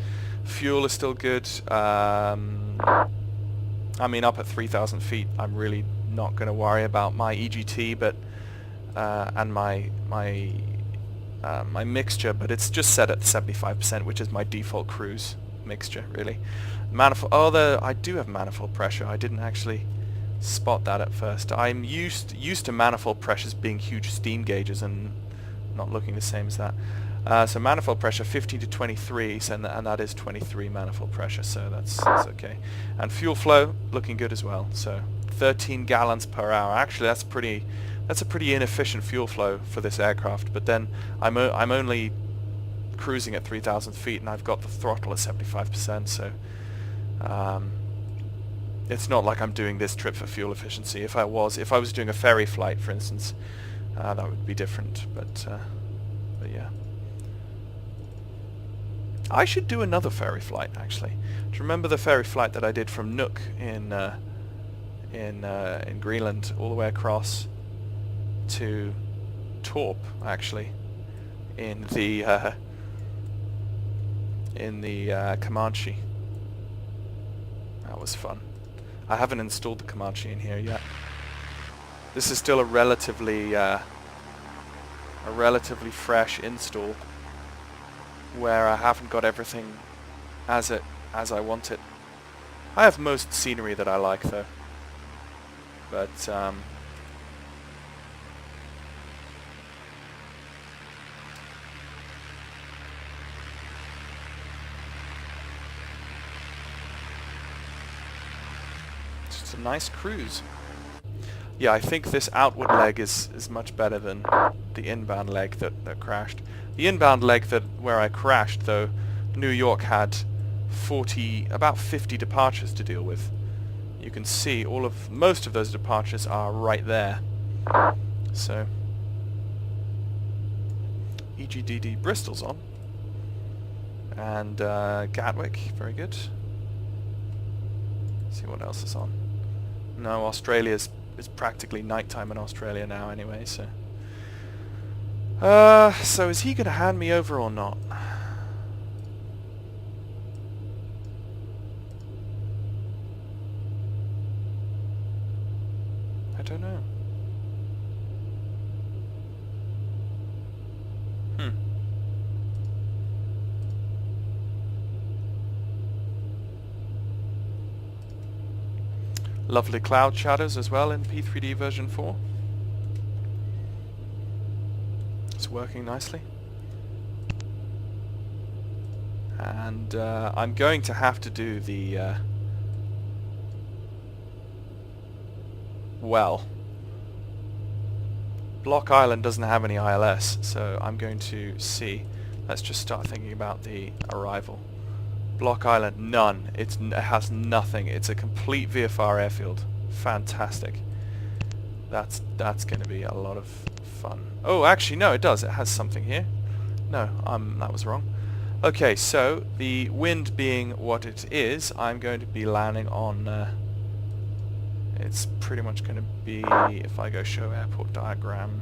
fuel is still good. I mean, up at 3,000 feet, I'm really not going to worry about my EGT, but and my mixture, but it's just set at 75%, which is my default cruise mixture, really. Manifold. Oh, I do have manifold pressure. I didn't actually spot that at first. I'm used to manifold pressures being huge steam gauges and not looking the same as that. So manifold pressure 15 to 23, and that is 23 manifold pressure, so that's okay. And fuel flow looking good as well. So 13 gallons per hour. Actually, that's a pretty inefficient fuel flow for this aircraft, but then I'm only cruising at 3,000 feet and I've got the throttle at 75%, so it's not like I'm doing this trip for fuel efficiency. If I was doing a ferry flight, for instance, that would be different, but yeah. I should do another ferry flight, actually. Do you remember the ferry flight that I did from Nuuk in Greenland all the way across to Torp, actually, in the Comanche. That was fun. I haven't installed the Comanche in here yet. This is still a relatively fresh install, where I haven't got everything as I want it. I have most scenery that I like, though, but it's a nice cruise. Yeah, I think this outward leg is much better than the inbound leg that crashed. The inbound leg where I crashed, though, New York had about 50 departures to deal with. You can see most of those departures are right there. So EGDD Bristol's on, and Gatwick, very good. Let's see what else is on. No, it's practically nighttime in Australia now anyway, so so is he going to hand me over or not? I don't know. Lovely cloud shadows as well in P3D version 4. It's working nicely. And I'm going to have to do the well, Block Island doesn't have any ILS, so I'm going to see. Let's just start thinking about the arrival. Block Island, none. It has nothing. It's a complete VFR airfield. Fantastic. That's going to be a lot of fun. Oh, actually, no, it does. It has something here. No, that was wrong. Okay, so the wind being what it is, I'm going to be landing on. It's pretty much going to be, if I go show airport diagram,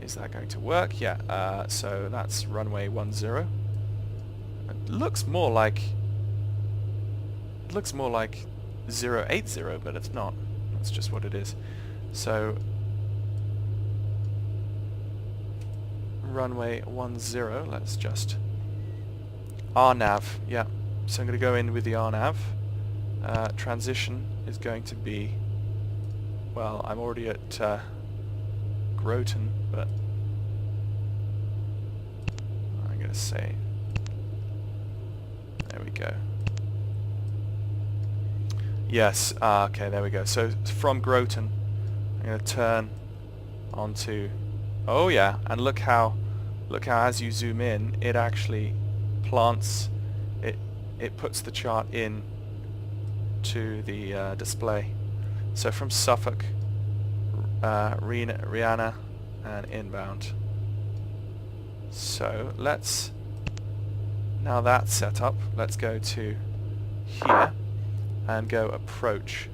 is that going to work? Yeah. So that's runway 10. It looks more like 080, but it's not. That's just what it is. So runway 10. Let's just RNAV. Yeah. So I'm going to go in with the RNAV. Transition is going to be well, I'm already at Groton, but I'm going to say, there we go. Yes, okay, there we go. So from Groton, I'm going to turn onto, oh yeah, and look how as you zoom in, it actually plants, it puts the chart in to the display. So from Suffolk, Rihanna, and inbound. So let's, now that's set up, let's go to here and go approach.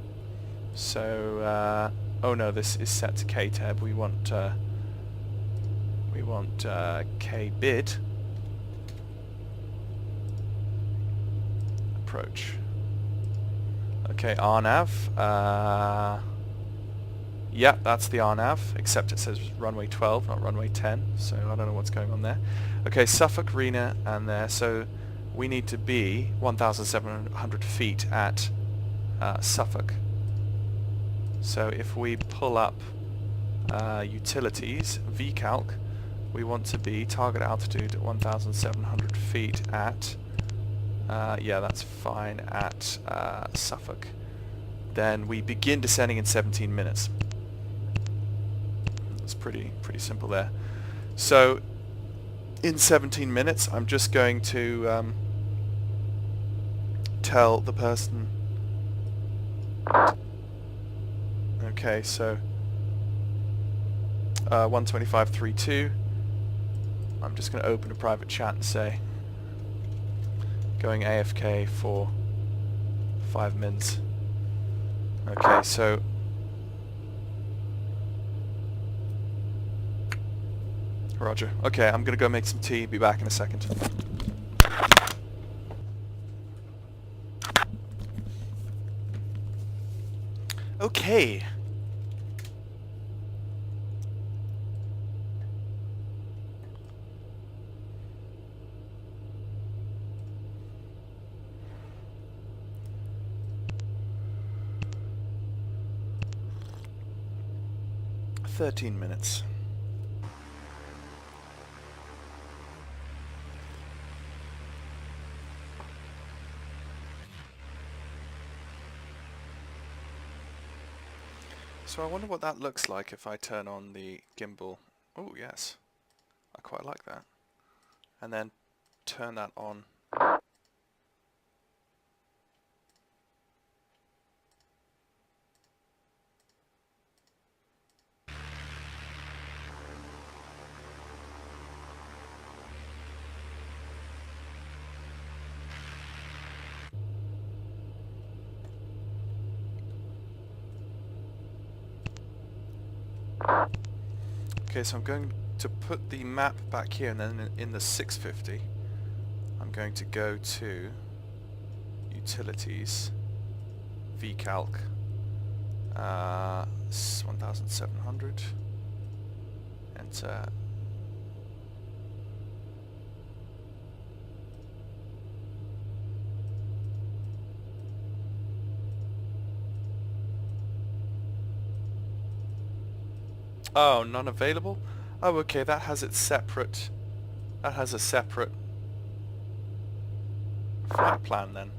So oh no, this is set to KTEB. We want K bid approach. Okay, RNAV. Yep, that's the RNAV, except it says runway 12, not runway 10, so I don't know what's going on there. Okay, Suffolk, Rena, and there, so we need to be 1,700 feet at Suffolk. So if we pull up utilities, VCalc, we want to be target altitude at 1,700 feet at, yeah, that's fine, at Suffolk. Then we begin descending in 17 minutes. It's pretty simple there. So in 17 minutes, I'm just going to tell the person. Okay, so 125.32. I'm just going to open a private chat and say going AFK for 5 mins. Okay, so Roger. Okay, I'm gonna go make some tea, be back in a second. Okay. "13 minutes. So I wonder what that looks like if I turn on the gimbal. Oh yes, I quite like that. And then turn that on. Okay, so I'm going to put the map back here, and then in the 650 I'm going to go to Utilities, VCalc, 1,700, enter. Oh, none available? Oh, okay, that has its separate, that has a separate flight plan then.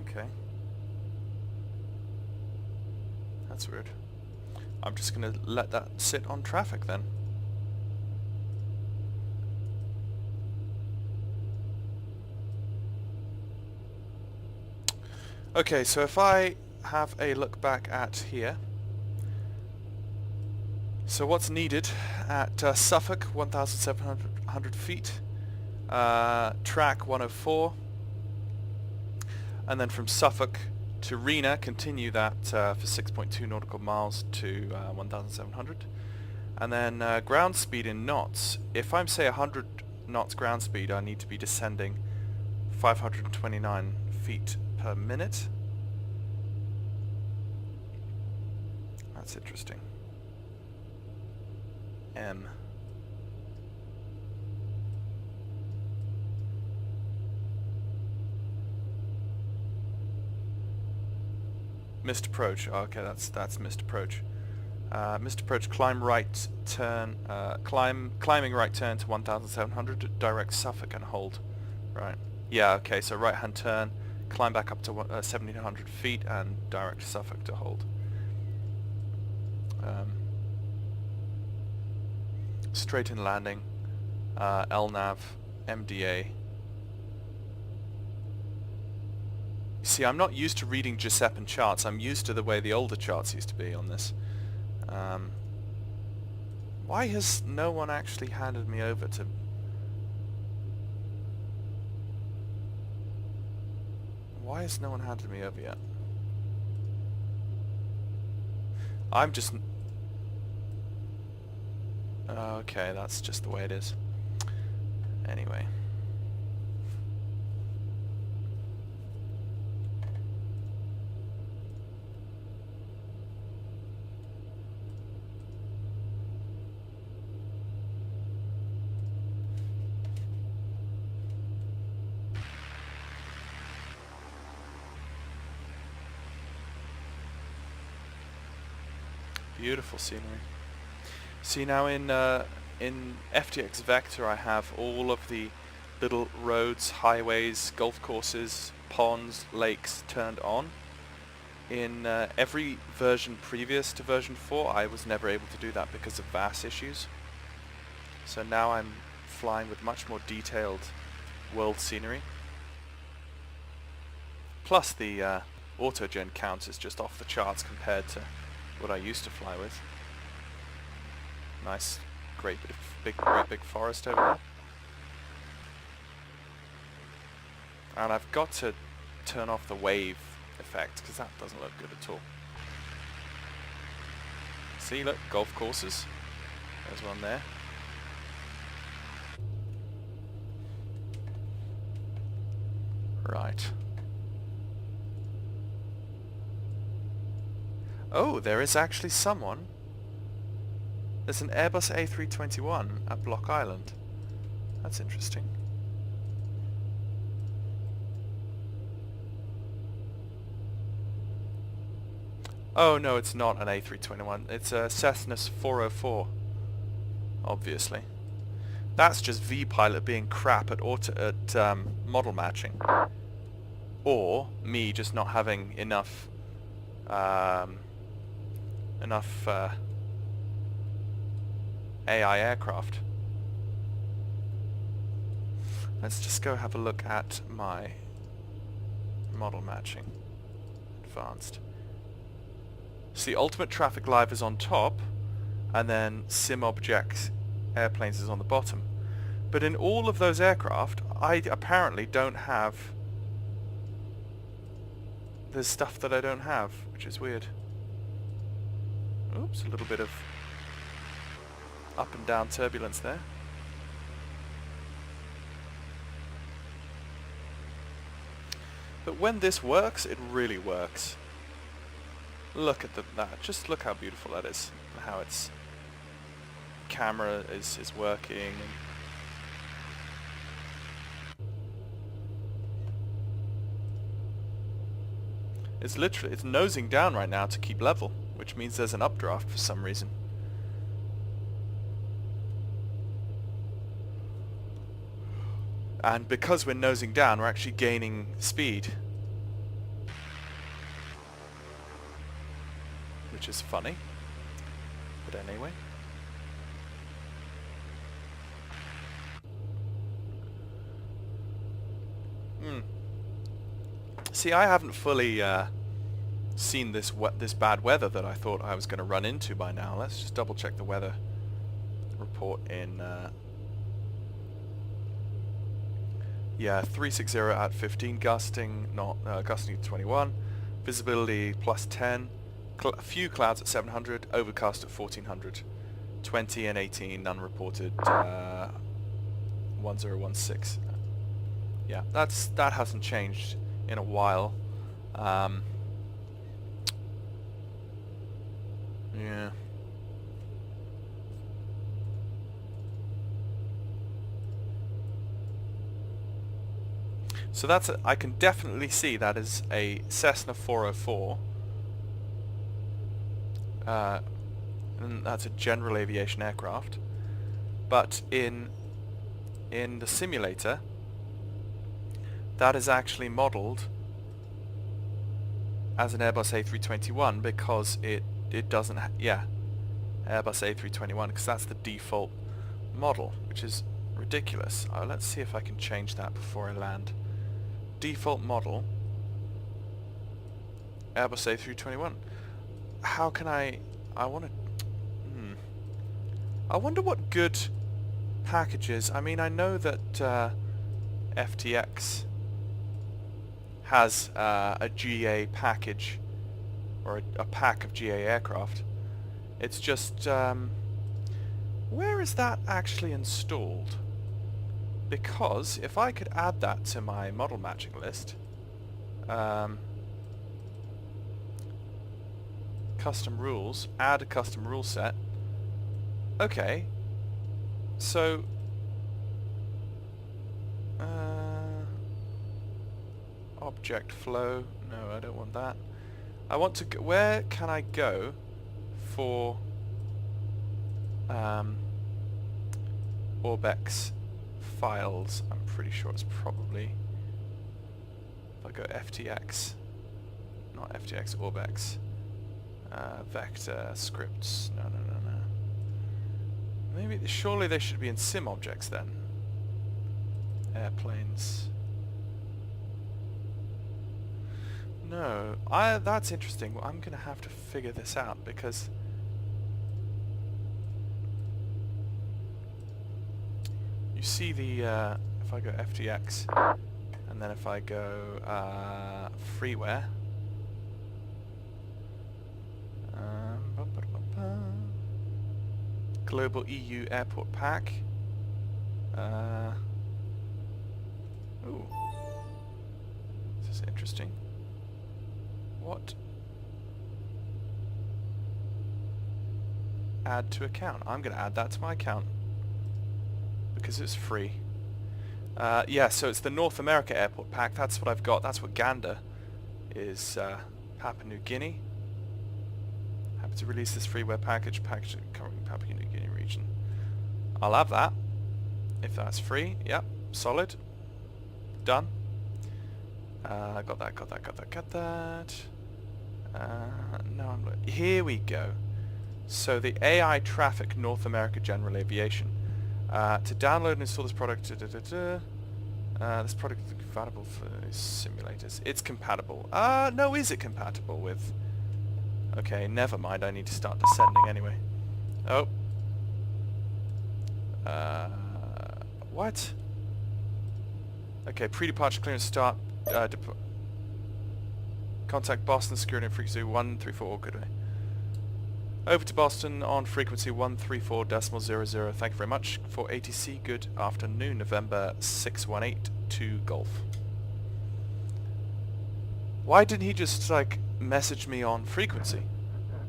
Okay. That's weird. I'm just gonna let that sit on traffic then. Okay, so if I have a look back at here, so what's needed at Suffolk, 1,700 feet, track 104, and then from Suffolk to Rena, continue that for 6.2 nautical miles to 1,700, and then ground speed in knots. If I'm say 100 knots ground speed, I need to be descending 529 feet per minute. That's interesting. M. Missed approach. Oh, okay, that's missed approach. Missed approach. Climb right turn. Climbing right turn to 1,700. Direct Suffolk and hold. Right. Yeah. Okay. So right hand turn. Climb back up to 1,700 feet and direct Suffolk to hold. Straight in landing. LNAV. MDA. You see, I'm not used to reading Giuseppean charts. I'm used to the way the older charts used to be on this. Why has no one actually handed me over to... Why has no one handed me over yet? I'm just... Okay, that's just the way it is. Anyway. Beautiful scenery. See, now in FTX Vector I have all of the little roads, highways, golf courses, ponds, lakes turned on. In every version previous to version 4 I was never able to do that because of VAS issues. So now I'm flying with much more detailed world scenery. Plus the autogen count is just off the charts compared to what I used to fly with. Nice, great big forest over there. And I've got to turn off the wave effect because that doesn't look good at all. See, look, golf courses. There's one there. Right. Oh, there is actually someone. There's an Airbus A321 at Block Island. That's interesting. Oh no, it's not an A321. It's a Cessna 404. Obviously. That's just V-Pilot being crap at model matching. Or me just not having enough AI aircraft. Let's just go have a look at my model matching. Advanced. See, Ultimate Traffic Live is on top, and then Sim Objects Airplanes is on the bottom. But in all of those aircraft, I apparently don't have... There's stuff that I don't have, which is weird. Oops, a little bit of up and down turbulence there. But when this works, it really works. Look at that. Just look how beautiful that is. And how its camera is working. And it's literally, it's nosing down right now to keep level, which means there's an updraft for some reason. And because we're nosing down, we're actually gaining speed. Which is funny. But anyway. See, I haven't fully seen this bad weather that I thought I was going to run into by now. Let's just double check the weather report in... yeah, 360 at 15, gusting to 21, visibility plus 10, a few clouds at 700, overcast at 1400, 20 and 18, none reported, 1016. Yeah, that hasn't changed in a while. Yeah. So that's I can definitely see that is a Cessna 404 and that's a general aviation aircraft. But in the simulator, that is actually modelled as an Airbus A321 because it doesn't Airbus A321 because that's the default model, which is ridiculous. Let's see if I can change that before I land. Default model Airbus A321. How can I want to I wonder what good packages. I mean, I know that FTX has a GA package or a pack of GA aircraft. It's just where is that actually installed? Because if I could add that to my model matching list, custom rules, add a custom rule set. Okay, so object flow, no, I don't want that. I want to go, where can I go for Orbex files? I'm pretty sure it's probably, if I go FTX, not FTX, Orbex, vector scripts, no. Maybe, surely they should be in sim objects then. Airplanes. No, that's interesting. Well, I'm going to have to figure this out because you see the if I go FTX and then if I go freeware, global EU airport pack. Ooh, this is interesting. What? Add to account. I'm going to add that to my account because it's free. Yeah, so it's the North America airport pack. That's what I've got. That's what Gander is. Papua New Guinea. Happy to release this freeware package covering Papua New Guinea region. I'll have that if that's free. Yep, solid. Done. Got that. No, here we go. So the AI Traffic North America General Aviation. To download and install this product, this product is compatible for simulators. It's compatible. No, is it compatible with? Okay, never mind. I need to start descending anyway. Oh. What? Okay, pre-departure clearance start. Contact Boston Security and frequency 134. Good way. Over to Boston on frequency 134.00. Thank you very much for ATC. Good afternoon, November 618 Golf. Why didn't he just like message me on frequency?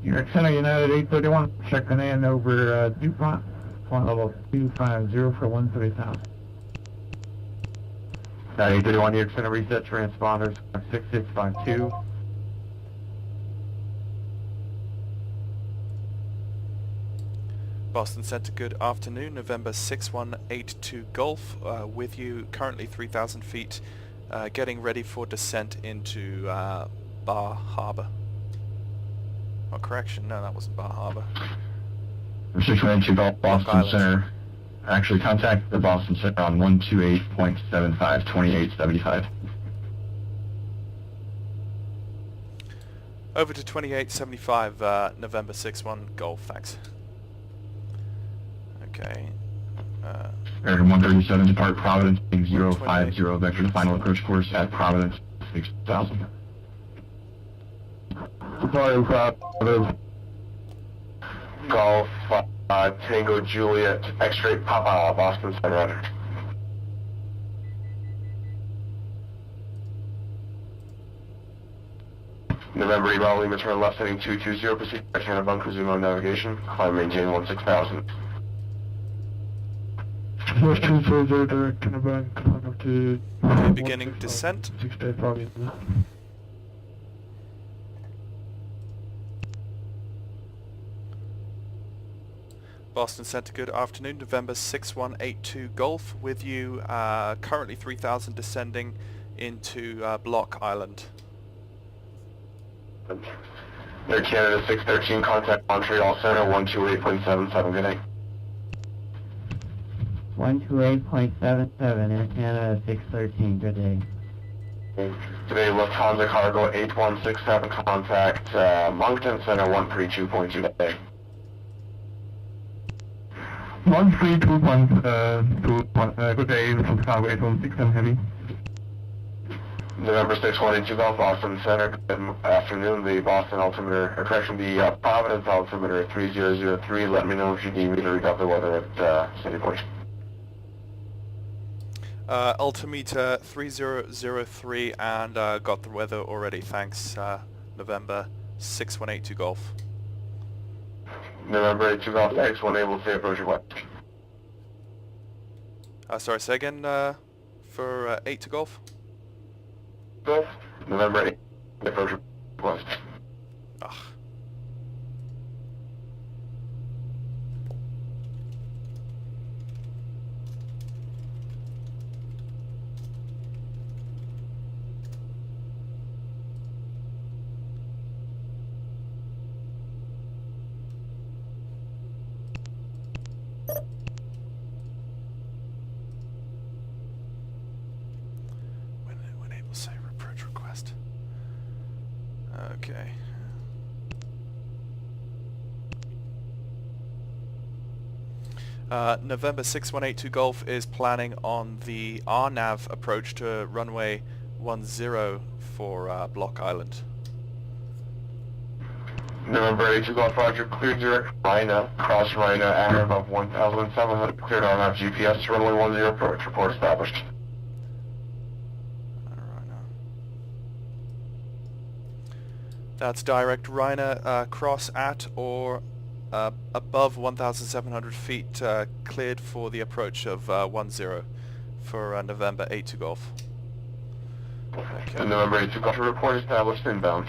You're at Center United 831, checking in over DuPont, flight level 250 for 130,000. 831, you're going to reset transponders 6652. Boston Center, good afternoon, November 6182 Golf, with you currently 3,000 feet, getting ready for descent into Bar Harbor. Oh, correction, no, that wasn't Bar Harbor. 612 Golf, Boston Center. Actually, contact the Boston Center on 128.75, 2875. Over to 2875, November 61 Golf, thanks. Okay. American 137, depart Providence, 050, vector to final approach course at Providence, 6000. Departing Providence. Golf, Tango Juliet, X-ray Papa, Boston Center. November email, Lima turn left heading 220, proceed by Canada bunker, zoom on navigation, climb maintain 16000. Beginning descent. Boston Center, good afternoon. November 6182 Golf with you. Currently 3000 descending into Block Island. Air Canada 613, contact Montreal Center 128.77, good day. 128.77, Air Canada 613, good day. Today, Lufthansa Cargo 8167, contact Moncton Center 132.2, good day. 132.2, good day, Lufthansa Cargo 8167, heavy. November 6182 Golf, Boston Center, good afternoon. The Boston altimeter, or correction, the Providence altimeter 3003. Let me know if you need me to read up the weather at City Point. Altimeter 3003 and got the weather already, thanks. November 6182 Golf. November 82 Golf, thanks. One able to approach your west. Sorry, say again for 8 to Golf? Golf, November 8, approach your west. Ugh. When able save approach request. Okay. November 6182 Golf is planning on the RNAV approach to runway 10 for Block Island. November 82 Golf, Roger, cleared direct Rhino, cross Rhino, at or above 1,700, cleared on our GPS, runway 10 approach, report established. Rhino. That's direct Rhino, cross at or above 1,700 feet, cleared for the approach of 10 for November 82 Golf. Okay. And November 82 Golf, report established inbound.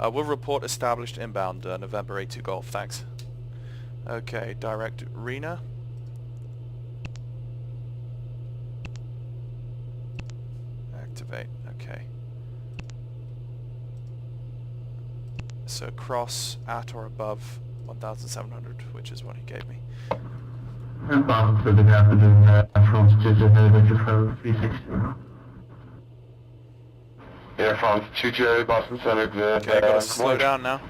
We'll report established inbound, November 82 Golf, thanks. Okay, direct Rena. Activate, okay. So cross at or above 1,700, which is what he gave me. Inbound for the afternoon, from Teterboro for 360. Air France 2 Boston Center, good. Okay, gotta slow down now.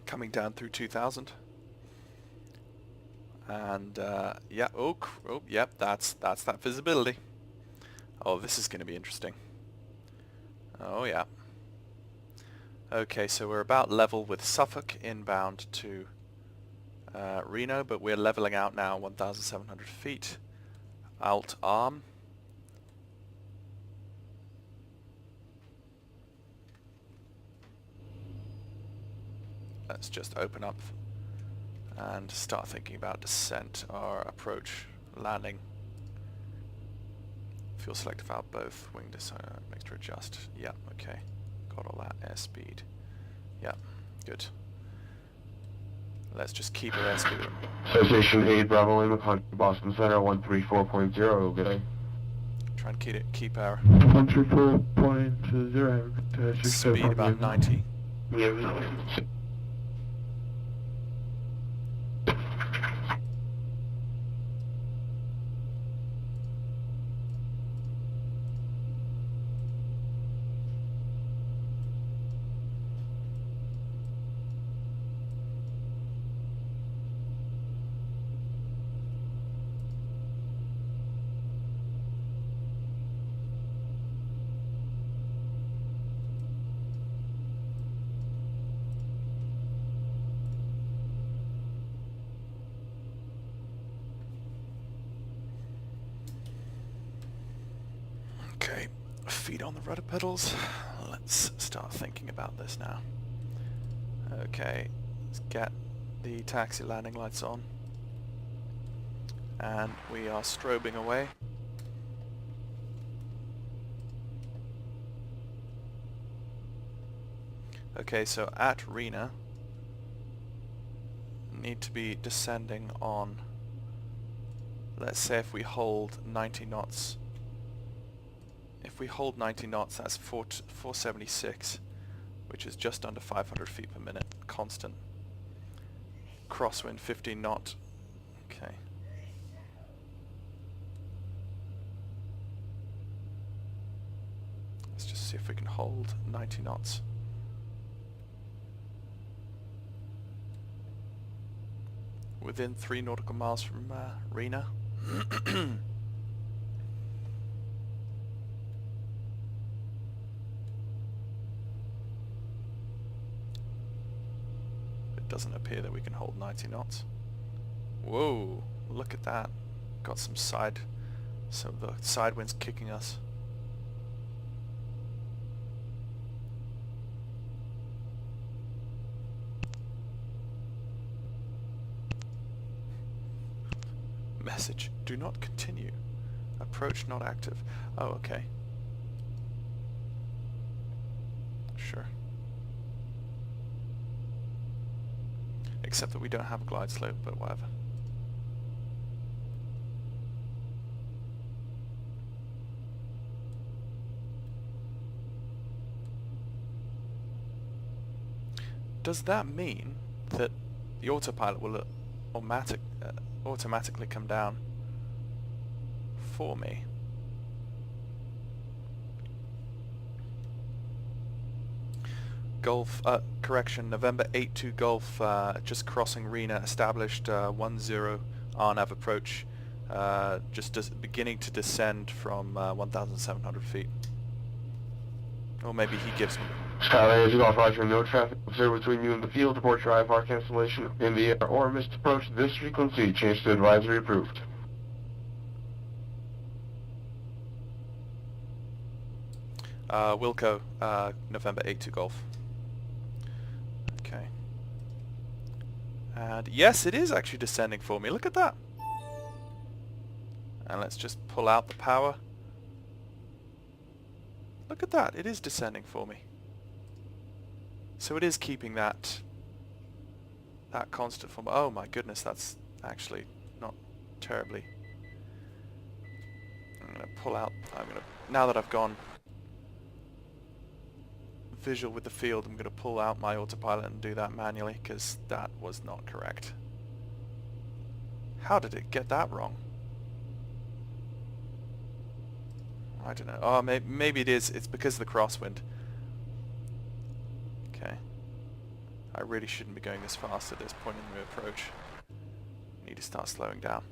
Coming down through 2000. And yeah, oh, yep, that's that visibility. Oh, this is going to be interesting. Oh yeah. Okay, so we're about level with Suffolk inbound to Reno, but we're leveling out now 1,700 feet. Alt arm. Let's just open up and start thinking about descent or approach, landing. Fuel selective valve both, wing makes to adjust. Yeah, okay. Got all that. Airspeed. Yeah, good. Let's just keep our airspeed. Association 8 Bravo Lima, contact Boston Center 134.0, good day. Try and keep our 134.0, speed about 90. Okay, feet on the rudder pedals. Let's start thinking about this now. Okay, let's get the taxi landing lights on. And we are strobing away. Okay, so at Rena, need to be descending on, let's say if we hold 90 knots. If we hold 90 knots, that's 476, which is just under 500 feet per minute, constant. Crosswind 15 knot. Okay. Let's just see if we can hold 90 knots. Within 3 nautical miles from Rena. It doesn't appear that we can hold 90 knots. Whoa, look at that. Got some the side winds kicking us. Message, do not continue. Approach not active. Oh, okay. Sure. Except that we don't have a glide slope, but whatever. Does that mean that the autopilot will automatically come down for me? Golf, correction, November 82 Golf, just crossing Rena, established 10 RNAV approach, just beginning to descend from 1,700 feet. Or maybe he gives me... Skylane, as you Golf Roger, no traffic observed between you and the field. Report your IFR cancellation in the air or missed approach this frequency. Change to advisory approved. Wilco, November 82 Golf. Okay. And yes, it is actually descending for me. Look at that. And let's just pull out the power. Look at that. It is descending for me. So it is keeping that constant form. Oh my goodness, that's actually not terribly. I'm going to pull out. Now that I've gone visual with the field, I'm going to pull out my autopilot and do that manually, because that was not correct. How did it get that wrong? I don't know. Oh, maybe it is. It's because of the crosswind. Okay. I really shouldn't be going this fast at this point in the approach. Need to start slowing down.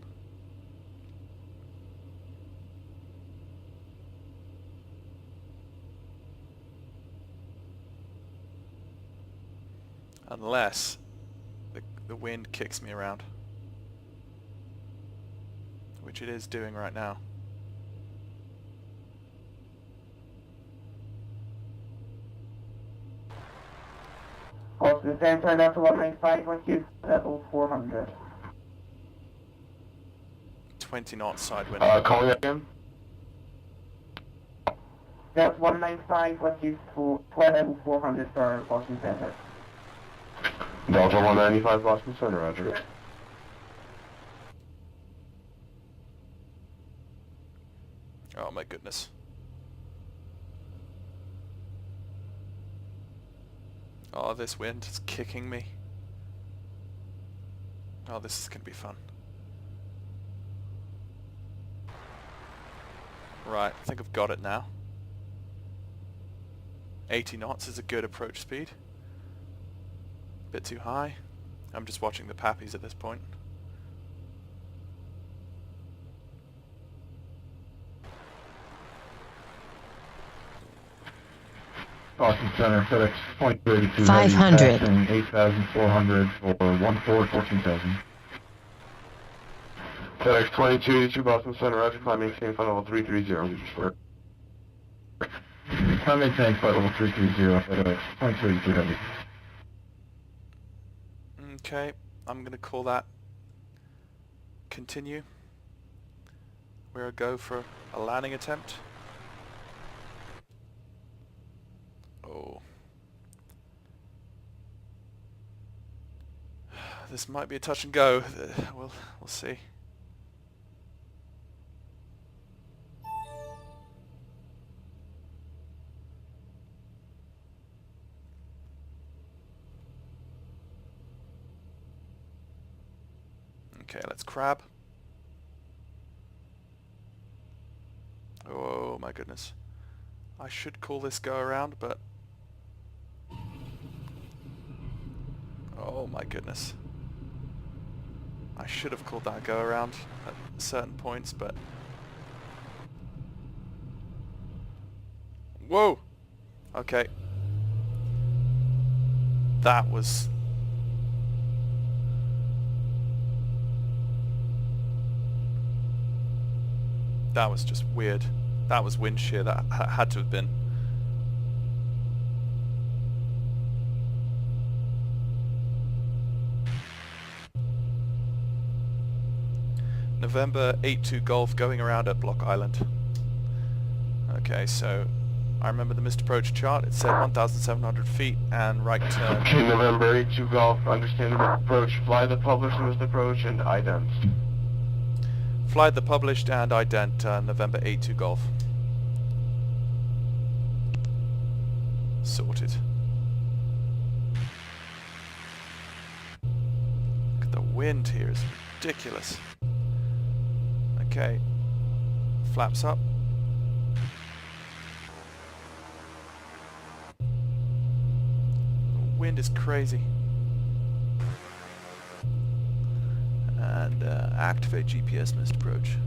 Unless the wind kicks me around. Which it is doing right now. Also, the same turn out to 195 once you level 400. 20 knots side wind. Calling again? That's 195 once you level 400 for Boston Center. Delta 195 Boston Center, roger. Oh my goodness. Oh, this wind is kicking me. Oh, this is going to be fun. Right, I think I've got it now. 80 knots is a good approach speed. Bit too high. I'm just watching the pappies at this point. Boston Center, FedEx point 32. 500. 8,400 for 14,000. FedEx 2282 Boston Center, roger. Climb maintain flight level 330. Climb maintain flight level 330, FedEx point 32 heavy. Okay, I'm going to call that continue. We're a go for a landing attempt. Oh. This might be a touch and go. We'll see. Okay, let's crab. Oh my goodness. I should call this go around, but... Oh my goodness. I should have called that go around at certain points, but... Whoa! Okay. That was... That was just weird. That was wind shear. That had to have been. November 82 Golf going around at Block Island. Okay, so I remember the missed approach chart. It said 1,700 feet and right turn. Okay, November 82 Golf, understand the missed approach, fly the published missed approach, and ident. Fly the published and ident November 82 Golf. Sorted. Look at the wind here, it's ridiculous. Okay, flaps up. The wind is crazy. And activate GPS missed approach.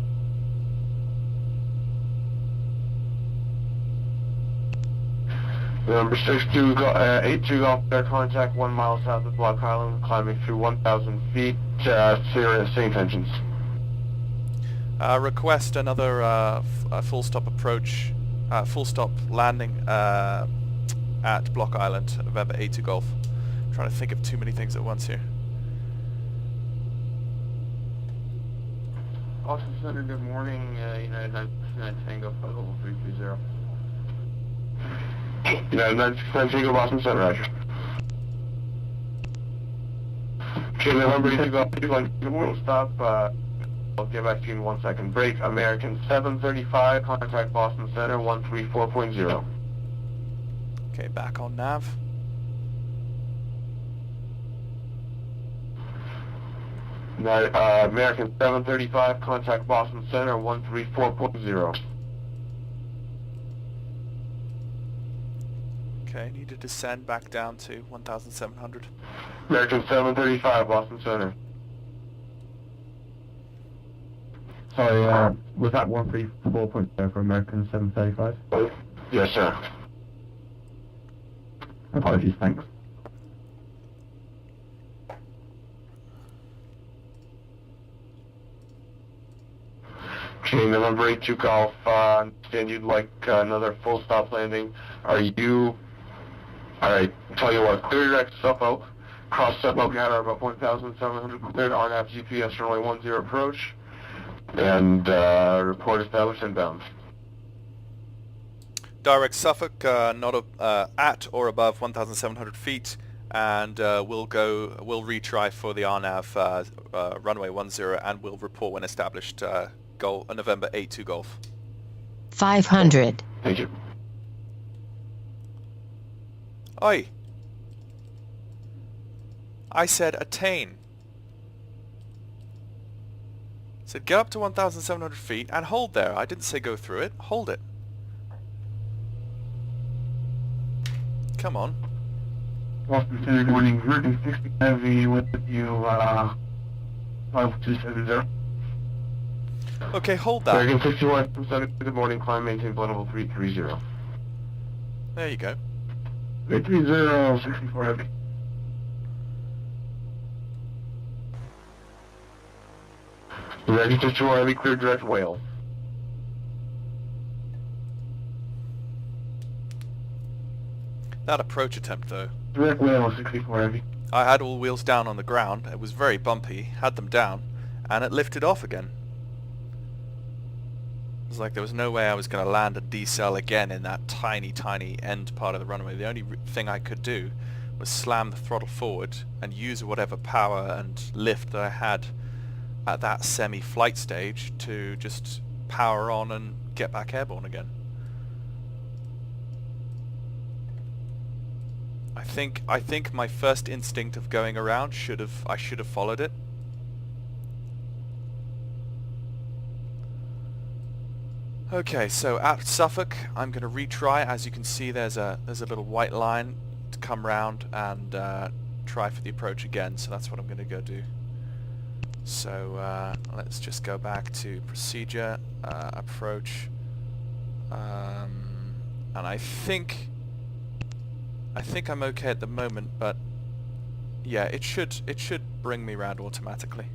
Number 82 Golf, air contact 1 mile south of Block Island, climbing through 1,000 feet, same tensions. Request another full stop approach, full stop landing at Block Island, November 82 Golf. I'm trying to think of too many things at once here. Austin Center, good morning, United 969 Tango, Level 330. United 969 Tango, Boston Center, roger. Okay, November 82 Golf, good morning, stop, I'll get back to you in 1 second. Break, American 735, contact Boston Center, 134.0. Okay, back on nav. American 735, contact Boston Center, 134.0. Okay, need to descend back down to 1,700. American 735, Boston Center. Sorry, was that 134.0 for American 735? Yes, sir. Apologies, thanks. Okay, November 82 Golf, understand you'd like another full stop landing. Are you... Alright, tell you what, clear direct Suffolk, cross Suffolk at about 1,700, cleared RNAV GPS runway 10 approach, and report established inbound. Direct Suffolk, not at or above 1,700 feet, and we'll retry for the RNAV runway 10, and we'll report when established. November 82 Golf. 500. Thank you. Oi! I said attain. I said get up to 1,700 feet and hold there. I didn't say go through it. Hold it. Come on. Boston Center, good morning. Virgin 60 Heavy with you, 5270. Okay, hold that. American 61 from Center, good morning. Climb, maintain flight level 330. There you go. 330, 64 Heavy. American 61 Heavy, clear direct Wales. That approach attempt though. Direct Wales, 64 Heavy. I had all wheels down on the ground. It was very bumpy. Had them down, and it lifted off again. It was like there was no way I was going to land and decel again in that tiny, tiny end part of the runway. The only thing I could do was slam the throttle forward and use whatever power and lift that I had at that semi-flight stage to just power on and get back airborne again. I think my first instinct of going around I should have followed it. Okay, so at Suffolk, I'm going to retry. As you can see, there's a little white line to come round and try for the approach again. So that's what I'm going to go do. So let's just go back to procedure, approach, and I think I'm okay at the moment, but yeah, it should bring me round automatically.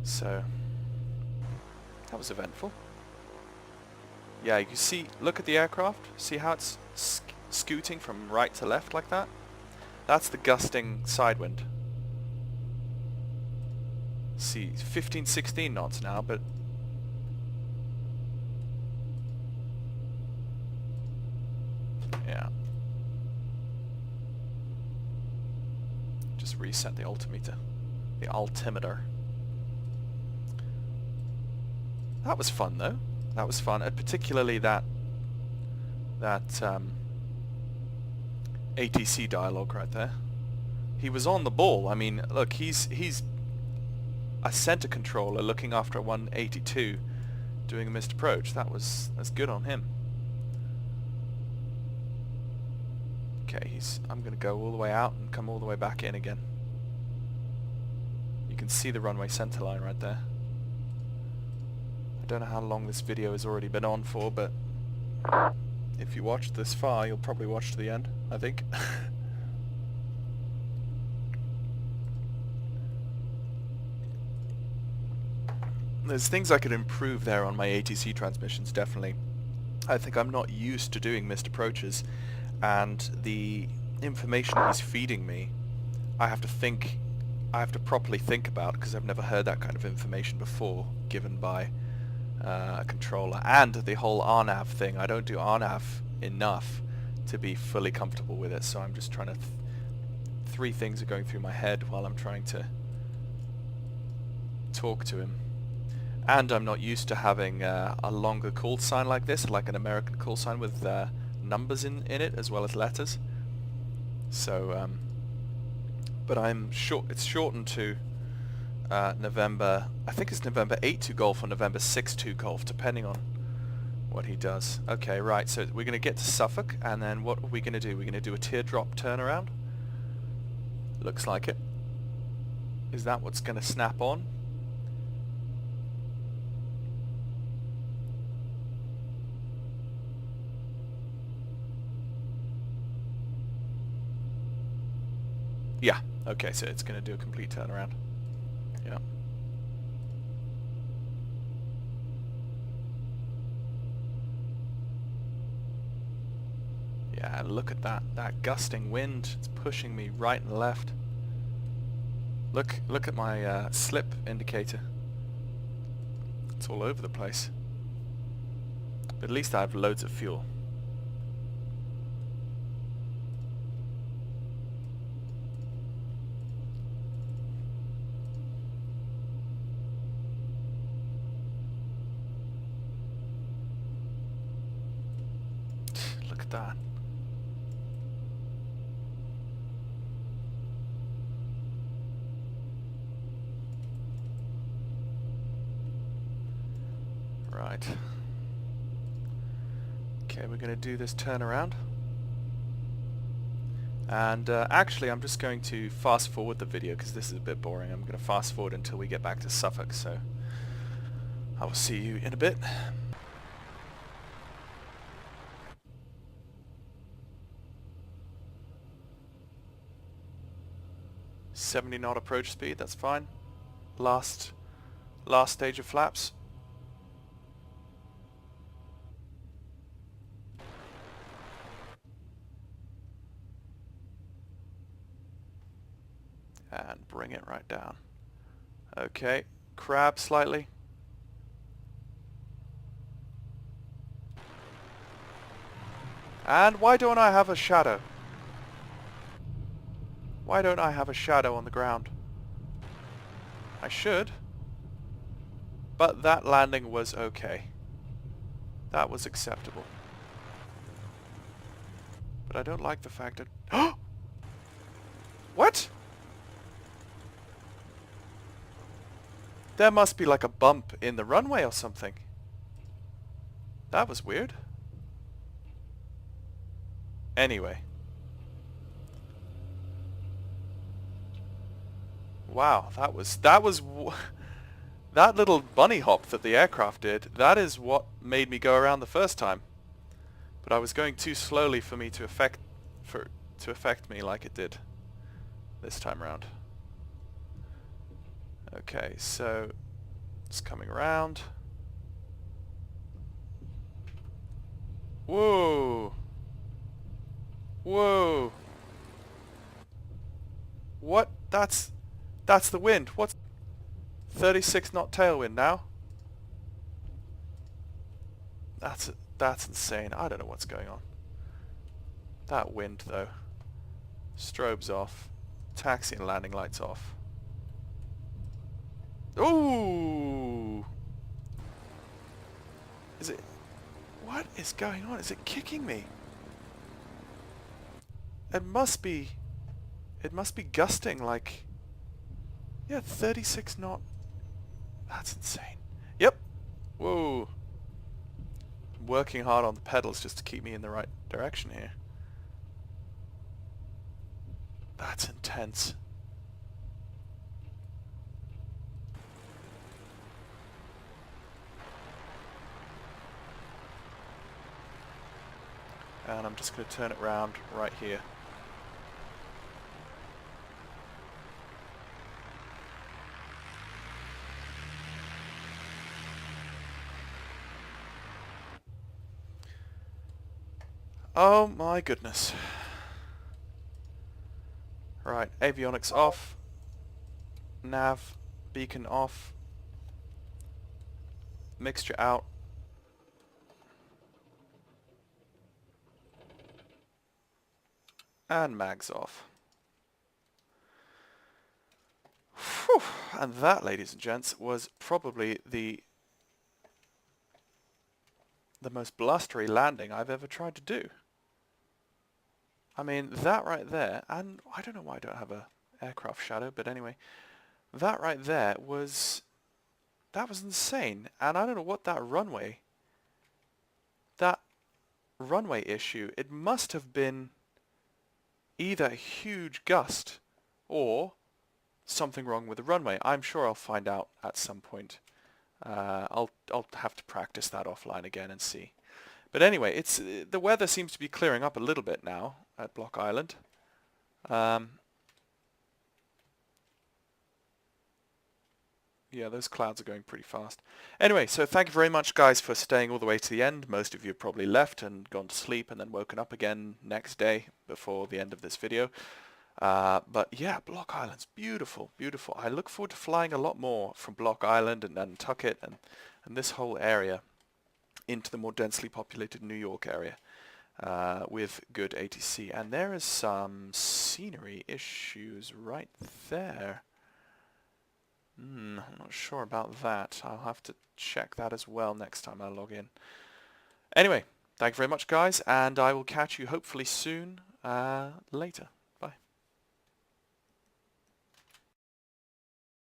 So that was eventful. Yeah, you can see, look at the aircraft, see how it's scooting from right to left like that? That's the gusting side wind. See, 15-16 knots now, but yeah. Just reset the altimeter. The altimeter. That was fun though. That was fun, and particularly that ATC dialogue right there. He was on the ball. I mean, look, he's a center controller looking after a 182 doing a missed approach. That's good on him. Okay, I'm gonna go all the way out and come all the way back in again. You can see the runway center line right there. I don't know how long this video has already been on for, but if you watched this far, you'll probably watch to the end, I think. There's things I could improve there on my ATC transmissions, definitely. I think I'm not used to doing missed approaches, and the information he's feeding me, I have to properly think about, because I've never heard that kind of information before given by a controller. And the whole RNAV thing, I don't do RNAV enough to be fully comfortable with it, so I'm just trying to three things are going through my head while I'm trying to talk to him. And I'm not used to having a longer call sign like this, like an American call sign with numbers in it as well as letters. So but it's shortened to November, I think it's November 8 Golf or November 6 Golf, depending on what he does. Okay, right, so we're going to get to Suffolk, and then what are we going to do? We're going to do a teardrop turnaround. Looks like it. Is that what's going to snap on? Yeah, okay, so it's going to do a complete turnaround. Yeah. Yeah, look at that gusting wind. It's pushing me right and left. Look at my slip indicator. It's all over the place. But at least I have loads of fuel. Look at that. Right. Okay, we're going to do this turnaround. And actually I'm just going to fast forward the video because this is a bit boring. I'm going to fast forward until we get back to Suffolk, so I will see you in a bit. .70 knot approach speed, that's fine. Last stage of flaps. And bring it right down. Okay, crab slightly. And why don't I have a shadow? Why don't I have a shadow on the ground? I should. But that landing was okay. That was acceptable. But I don't like the fact that... What? There must be like a bump in the runway or something. That was weird. Anyway. Wow, that that little bunny hop that the aircraft did, that is what made me go around the first time. But I was going too slowly for me to affect me like it did this time around. Okay, so it's coming around. Whoa! Whoa! What? That's the wind. What's 36 knot tailwind now? That's insane. I don't know what's going on. That wind though. Strobes off. Taxi and landing lights off. Ooh! Is it... What is going on? Is it kicking me? It must be gusting like... Yeah, 36 knot. That's insane. Yep. Whoa. I'm working hard on the pedals just to keep me in the right direction here. That's intense. And I'm just going to turn it round right here. Oh my goodness. Right, avionics off. Nav, beacon off. Mixture out. And mags off. Whew. And that, ladies and gents, was probably the most blustery landing I've ever tried to do. I mean, that right there, and I don't know why I don't have a aircraft shadow, but anyway, that right there was insane. And I don't know what that runway issue, it must have been either a huge gust or something wrong with the runway. I'm sure I'll find out at some point. I'll have to practice that offline again and see. But anyway, the weather seems to be clearing up a little bit now at Block Island. Yeah, those clouds are going pretty fast. Anyway, so thank you very much, guys, for staying all the way to the end. Most of you have probably left and gone to sleep and then woken up again next day before the end of this video. But yeah, Block Island's beautiful, beautiful. I look forward to flying a lot more from Block Island and Nantucket and this whole area into the more densely populated New York area with good ATC. And there is some scenery issues right there. I'm not sure about that. I'll have to check that as well next time I log in. Anyway, thank you very much, guys, and I will catch you hopefully soon later.